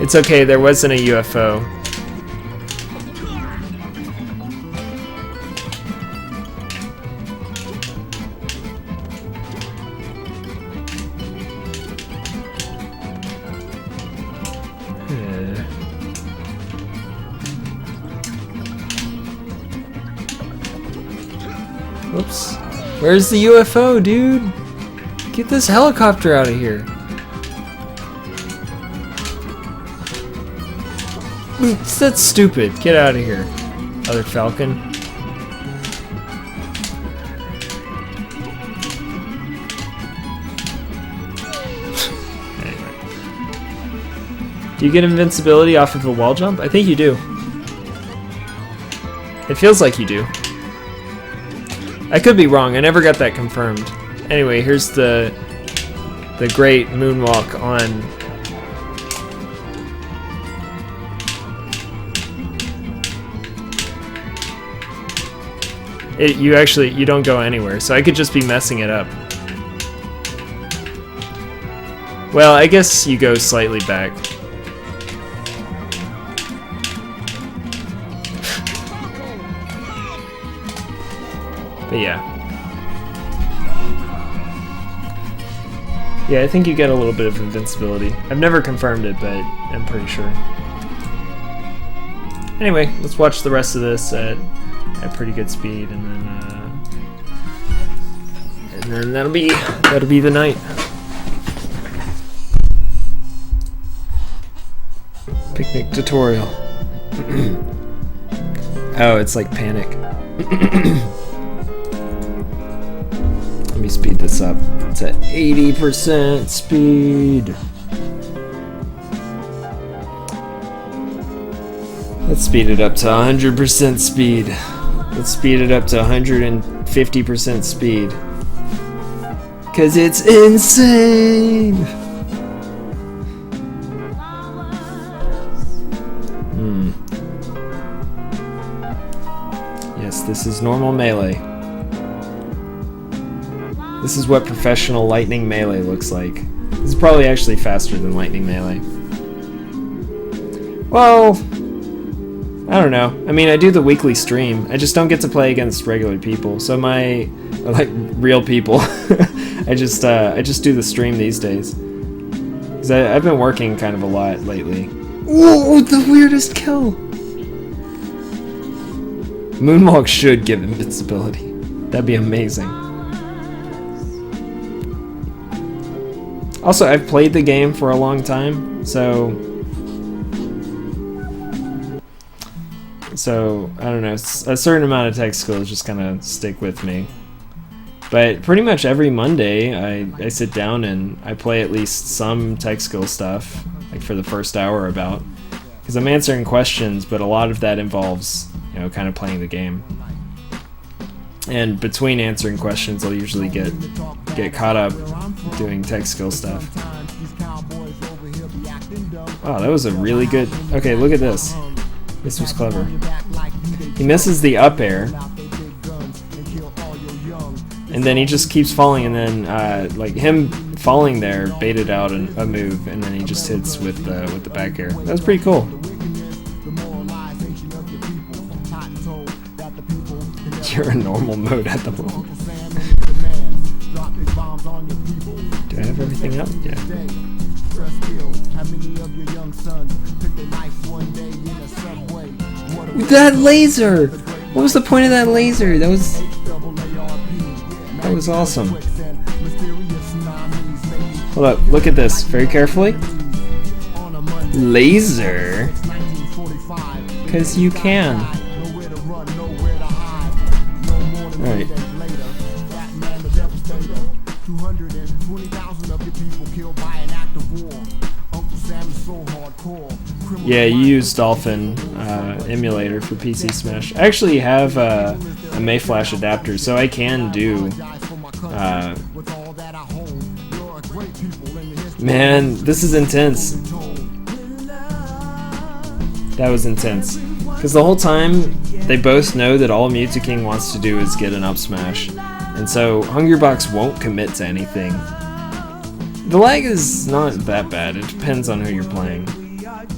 It's okay, there wasn't a UFO. Whoops. Where's the UFO, dude? Get this helicopter out of here. That's stupid. Get out of here, other Falcon. Anyway. Do you get invincibility off of a wall jump? I think you do. It feels like you do. I could be wrong. I never got that confirmed. Anyway, here's the great moonwalk on. You don't go anywhere, so I could just be messing it up. Well, I guess you go slightly back. But yeah. Yeah, I think you get a little bit of invincibility. I've never confirmed it, but I'm pretty sure. Anyway, let's watch the rest of this at pretty good speed, and then that'll be the night. Picnic tutorial. Oh, it's like Panic. Let me speed this up to 80% speed. Let's speed it up to 100% speed. Let's speed it up to 150% speed. 'Cause it's insane! This is normal melee. This is what professional lightning melee looks like. This is probably actually faster than lightning melee. Well, I don't know. I mean, I do the weekly stream. I just don't get to play against regular people. So like real people. I just do the stream these days. 'Cause I've been working kind of a lot lately. Whoa, the weirdest kill! Moonwalk should give invincibility. That'd be amazing. Also, I've played the game for a long time, so I don't know, a certain amount of tech skills just kind of stick with me. But pretty much every Monday, I sit down and I play at least some tech skill stuff, like for the first hour about, because I'm answering questions, but a lot of that involves, you know, kind of playing the game. And between answering questions, I'll usually get caught up doing tech skill stuff. Wow, that was a really good... Okay, look at this. This was clever. He misses the up air, and then he just keeps falling, and then like him falling there baited out a move, and then he just hits with the back air. That was pretty cool. You're in normal mode at the moment. Do I have everything up? Yeah. That laser! What was the point of that laser? That was awesome. Hold up, look at this very carefully. Laser? 'Cause you can. Alright. Yeah, you use Dolphin emulator for PC Smash. I actually have a Mayflash adapter, so I can do... Man, this is intense. That was intense. Because the whole time, they both know that all M2K wants to do is get an up smash. And so, Hbox won't commit to anything. The lag is not that bad, it depends on who you're playing.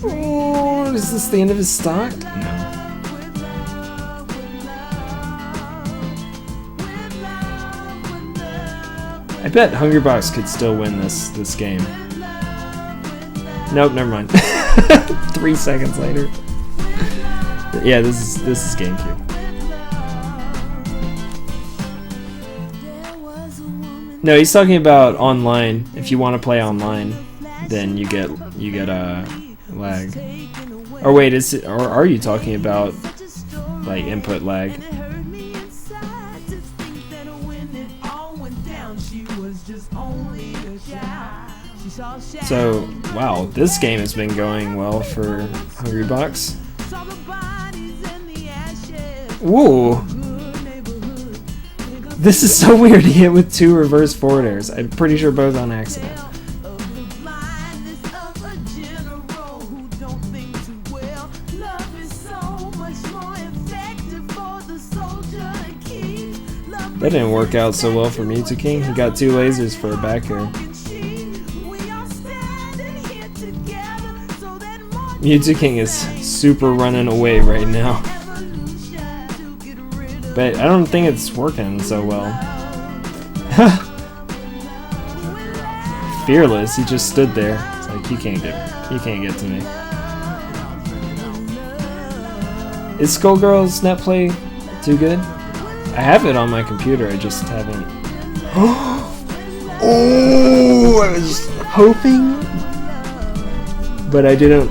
Oh, is this the end of his stock? No. I bet Hbox could still win this game. Nope, never mind. 3 seconds later. Yeah, this is GameCube. No, he's talking about online. If you want to play online, then you get lag. Or wait, or are you talking about like input lag? So, wow, this game has been going well for Hbox. Whoa! This is so weird, he hit with 2 reverse forward airs. I'm pretty sure both on accident. That didn't work out so well for M2K. He got 2 lasers for a back air. M2K is super running away right now. But I don't think it's working so well. Fearless, he just stood there. It's like, you can't get to me. Is Skullgirl's netplay too good? I have it on my computer, I just haven't. Oh, I was hoping, but I didn't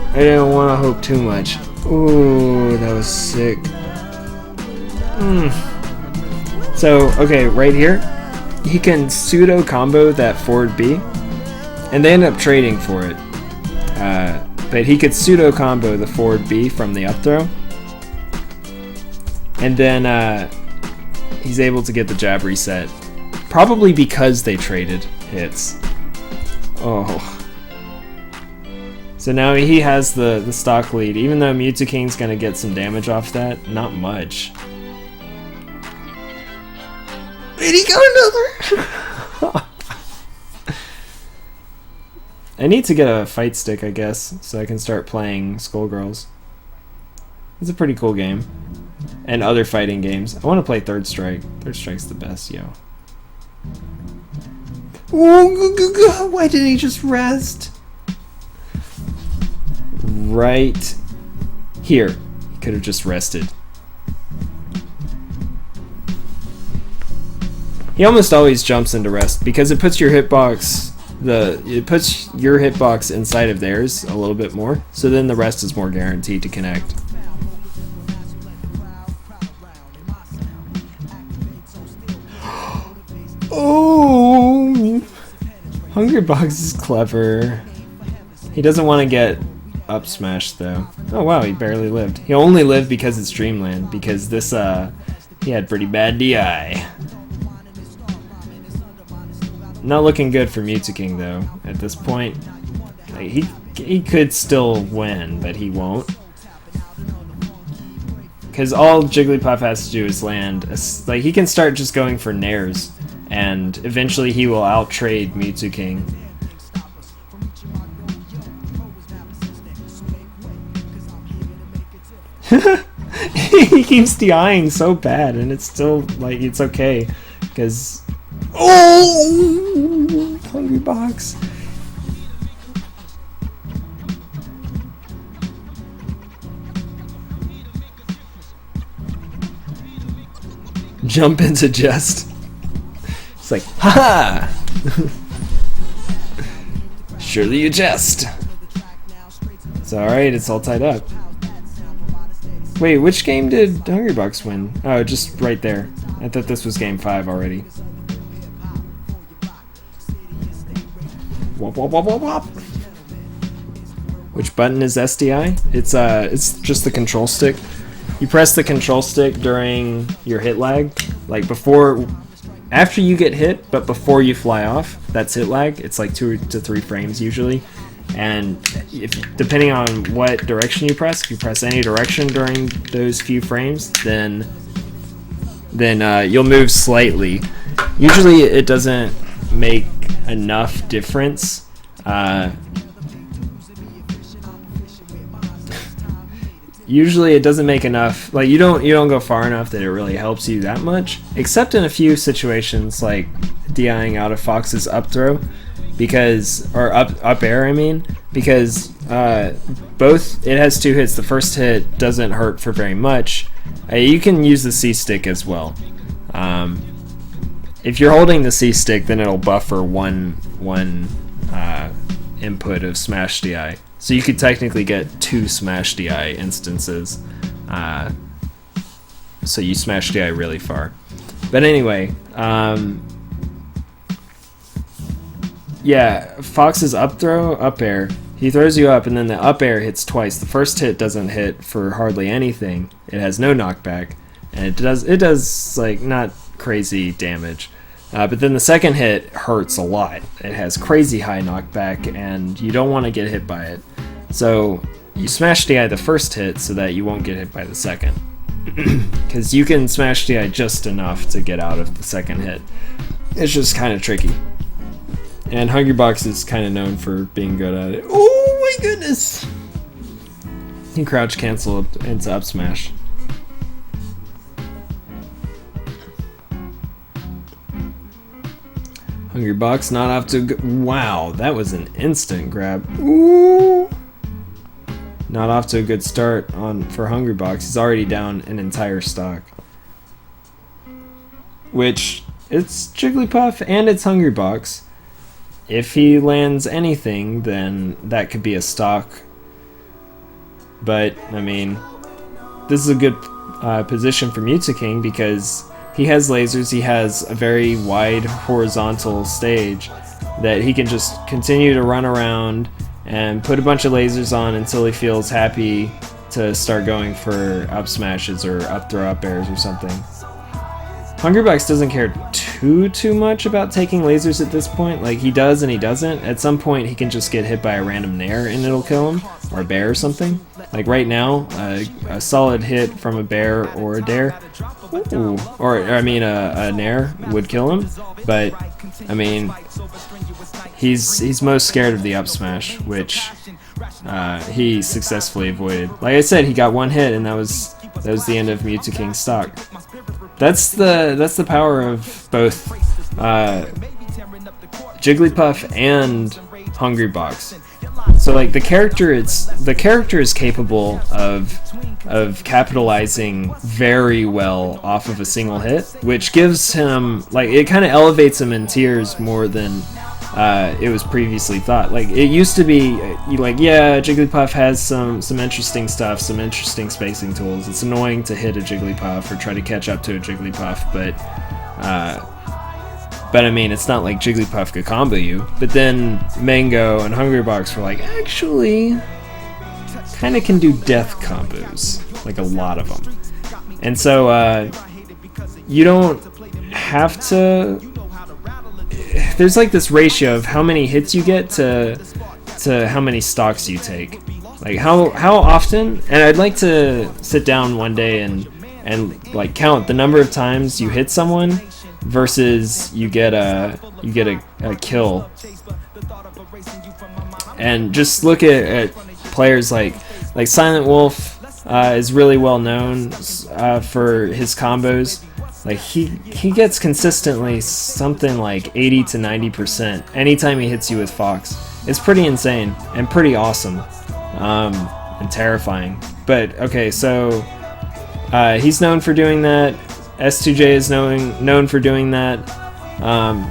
want to hope too much. Oh, that was sick. So, okay, right here, he can pseudo combo that forward B, and they end up trading for it. But he could pseudo combo the forward B from the up throw, and then he's able to get the jab reset, probably because they traded hits. Oh. So now he has the stock lead, even though M2K's gonna get some damage off that, not much. Did he go another? I need to get a fight stick, I guess, so I can start playing Skullgirls. It's a pretty cool game. And other fighting games. I want to play Third Strike. Third Strike's the best, yo. Why did he just rest? Right here. He could have just rested. He almost always jumps into rest because it puts your hitbox inside of theirs a little bit more, so then the rest is more guaranteed to connect. Oh, Hungrybox is clever. He doesn't want to get up smashed though. Oh wow, he barely lived. He only lived because it's Dreamland, because this he had pretty bad DI. Not looking good for M2K though at this point. Like, he could still win, but he won't. Because all Jigglypuff has to do is land. Like, he can start just going for nairs, and eventually he will out-trade M2K. He keeps DIing so bad, and it's still, like, it's okay. Because... Oh! Hungrybox. Jump into jest. It's like, ha! Surely you jest. It's alright, it's all tied up. Wait, which game did Hungrybox win? Oh, just right there. I thought this was game 5 already. Wop, wop, wop, wop, wop. Which button is SDI? It's just the control stick. You press the control stick during your hit lag, like after you get hit, but before you fly off. That's hit lag. It's like 2 to 3 frames usually. And depending on what direction you press, if you press any direction during those few frames, then you'll move slightly. Usually it doesn't make enough difference. Usually it doesn't make enough, like you don't go far enough that it really helps you that much, except in a few situations like DIing out of Fox's up throw, or up air, I mean, because both, it has 2 hits. The first hit doesn't hurt for very much. You can use the C stick as well. If you're holding the C stick, then it'll buffer one input of smash DI. So you could technically get 2 smash DI instances. So you smash DI really far. But anyway, yeah, Fox's up throw, up air, he throws you up and then the up air hits twice. The first hit doesn't hit for hardly anything. It has no knockback, and it does like not crazy damage. But then the second hit hurts a lot. It has crazy high knockback, and you don't want to get hit by it. So you smash DI the first hit so that you won't get hit by the second. Because you can smash DI just enough to get out of the second hit. It's just kind of tricky. And Hungrybox is kind of known for being good at it. Oh my goodness! He crouch cancel into up smash. Hungrybox not off to wow, that was an instant grab. Ooh. Not off to a good start for Hungrybox. He's already down an entire stock. Which, it's Jigglypuff and it's Hungrybox. If he lands anything, then that could be a stock. But, I mean, this is a good position for M2K because he has lasers, he has a very wide horizontal stage that he can just continue to run around and put a bunch of lasers on until he feels happy to start going for up smashes or up throw up airs or something. Hungrybox doesn't care too much about taking lasers at this point. Like, he does and he doesn't. At some point he can just get hit by a random nair and it'll kill him, or a bear or something. Like right now, a solid hit from a bear or a dare Ooh. Or I mean, a Nair would kill him, but I mean, he's most scared of the up smash, which he successfully avoided. Like I said, he got one hit, and that was the end of M2K's stock. That's the power of both Jigglypuff and Hungrybox. So like the character is capable of capitalizing very well off of a single hit, which gives him, like, it kind of elevates him in tiers more than it was previously thought. Like, it used to be like, yeah, Jigglypuff has some interesting stuff, some interesting spacing tools. It's annoying to hit a Jigglypuff or try to catch up to a Jigglypuff, but I mean, it's not like Jigglypuff could combo you. But then Mango and Hungrybox were like, actually, kind of can do death combos, like a lot of them. And so you don't have to. There's like this ratio of how many hits you get to how many stocks you take. Like how often. And I'd like to sit down one day and like count the number of times you hit someone versus you get a kill, and just look at players like Silent Wolf is really well known for his combos. Like he gets consistently something like 80 to 90% anytime he hits you with Fox. It's pretty insane and pretty awesome, and terrifying. But okay, so he's known for doing that. S2J is known for doing that.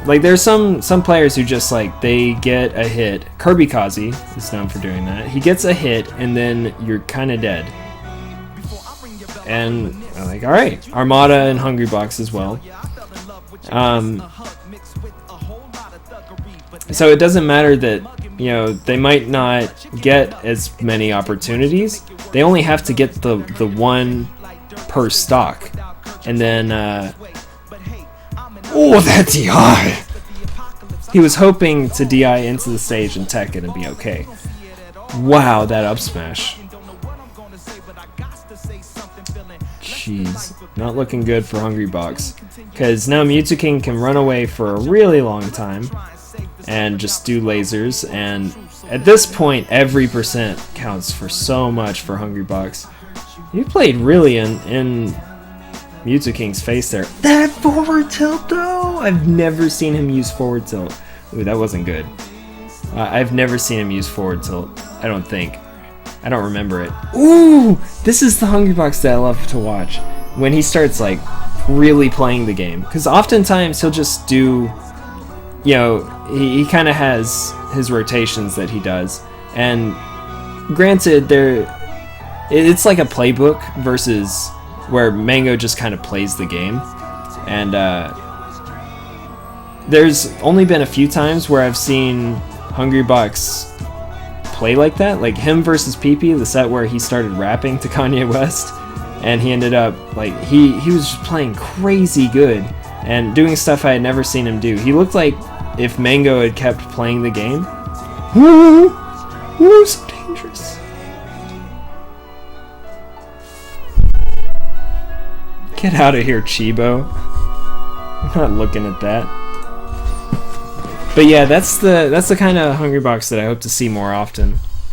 Like there's some players who just like they get a hit. Kirby Kazi is known for doing that. He gets a hit and then you're kind of dead. And I'm like, all right, Armada and Hungrybox as well. So it doesn't matter that, you know, they might not get as many opportunities. They only have to get the one per stock. And then, oh, that DI! He was hoping to DI into the stage and tech it and be okay. Wow, that up smash. Jeez, not looking good for Hungrybox. Because now M2K can run away for a really long time and just do lasers. And at this point, every percent counts for so much for Hungrybox. You played really in M2K's face there. That forward tilt though! I've never seen him use forward tilt. Ooh, that wasn't good. I've never seen him use forward tilt. I don't think. I don't remember it. Ooh! This is the Hungrybox that I love to watch. When he starts like really playing the game. Because oftentimes he'll just do, you know, he kind of has his rotations that he does. And granted, it's like a playbook versus where Mango just kind of plays the game. And there's only been a few times where I've seen Hungrybox play like that, like him versus PP, the set where he started rapping to Kanye West, and he ended up like he was just playing crazy good and doing stuff I had never seen him do. He looked like if Mango had kept playing the game. Ooh, ooh, so dangerous. Get out of here, Chibo. I'm not looking at that. But yeah, that's the kind of Hungrybox that I hope to see more often.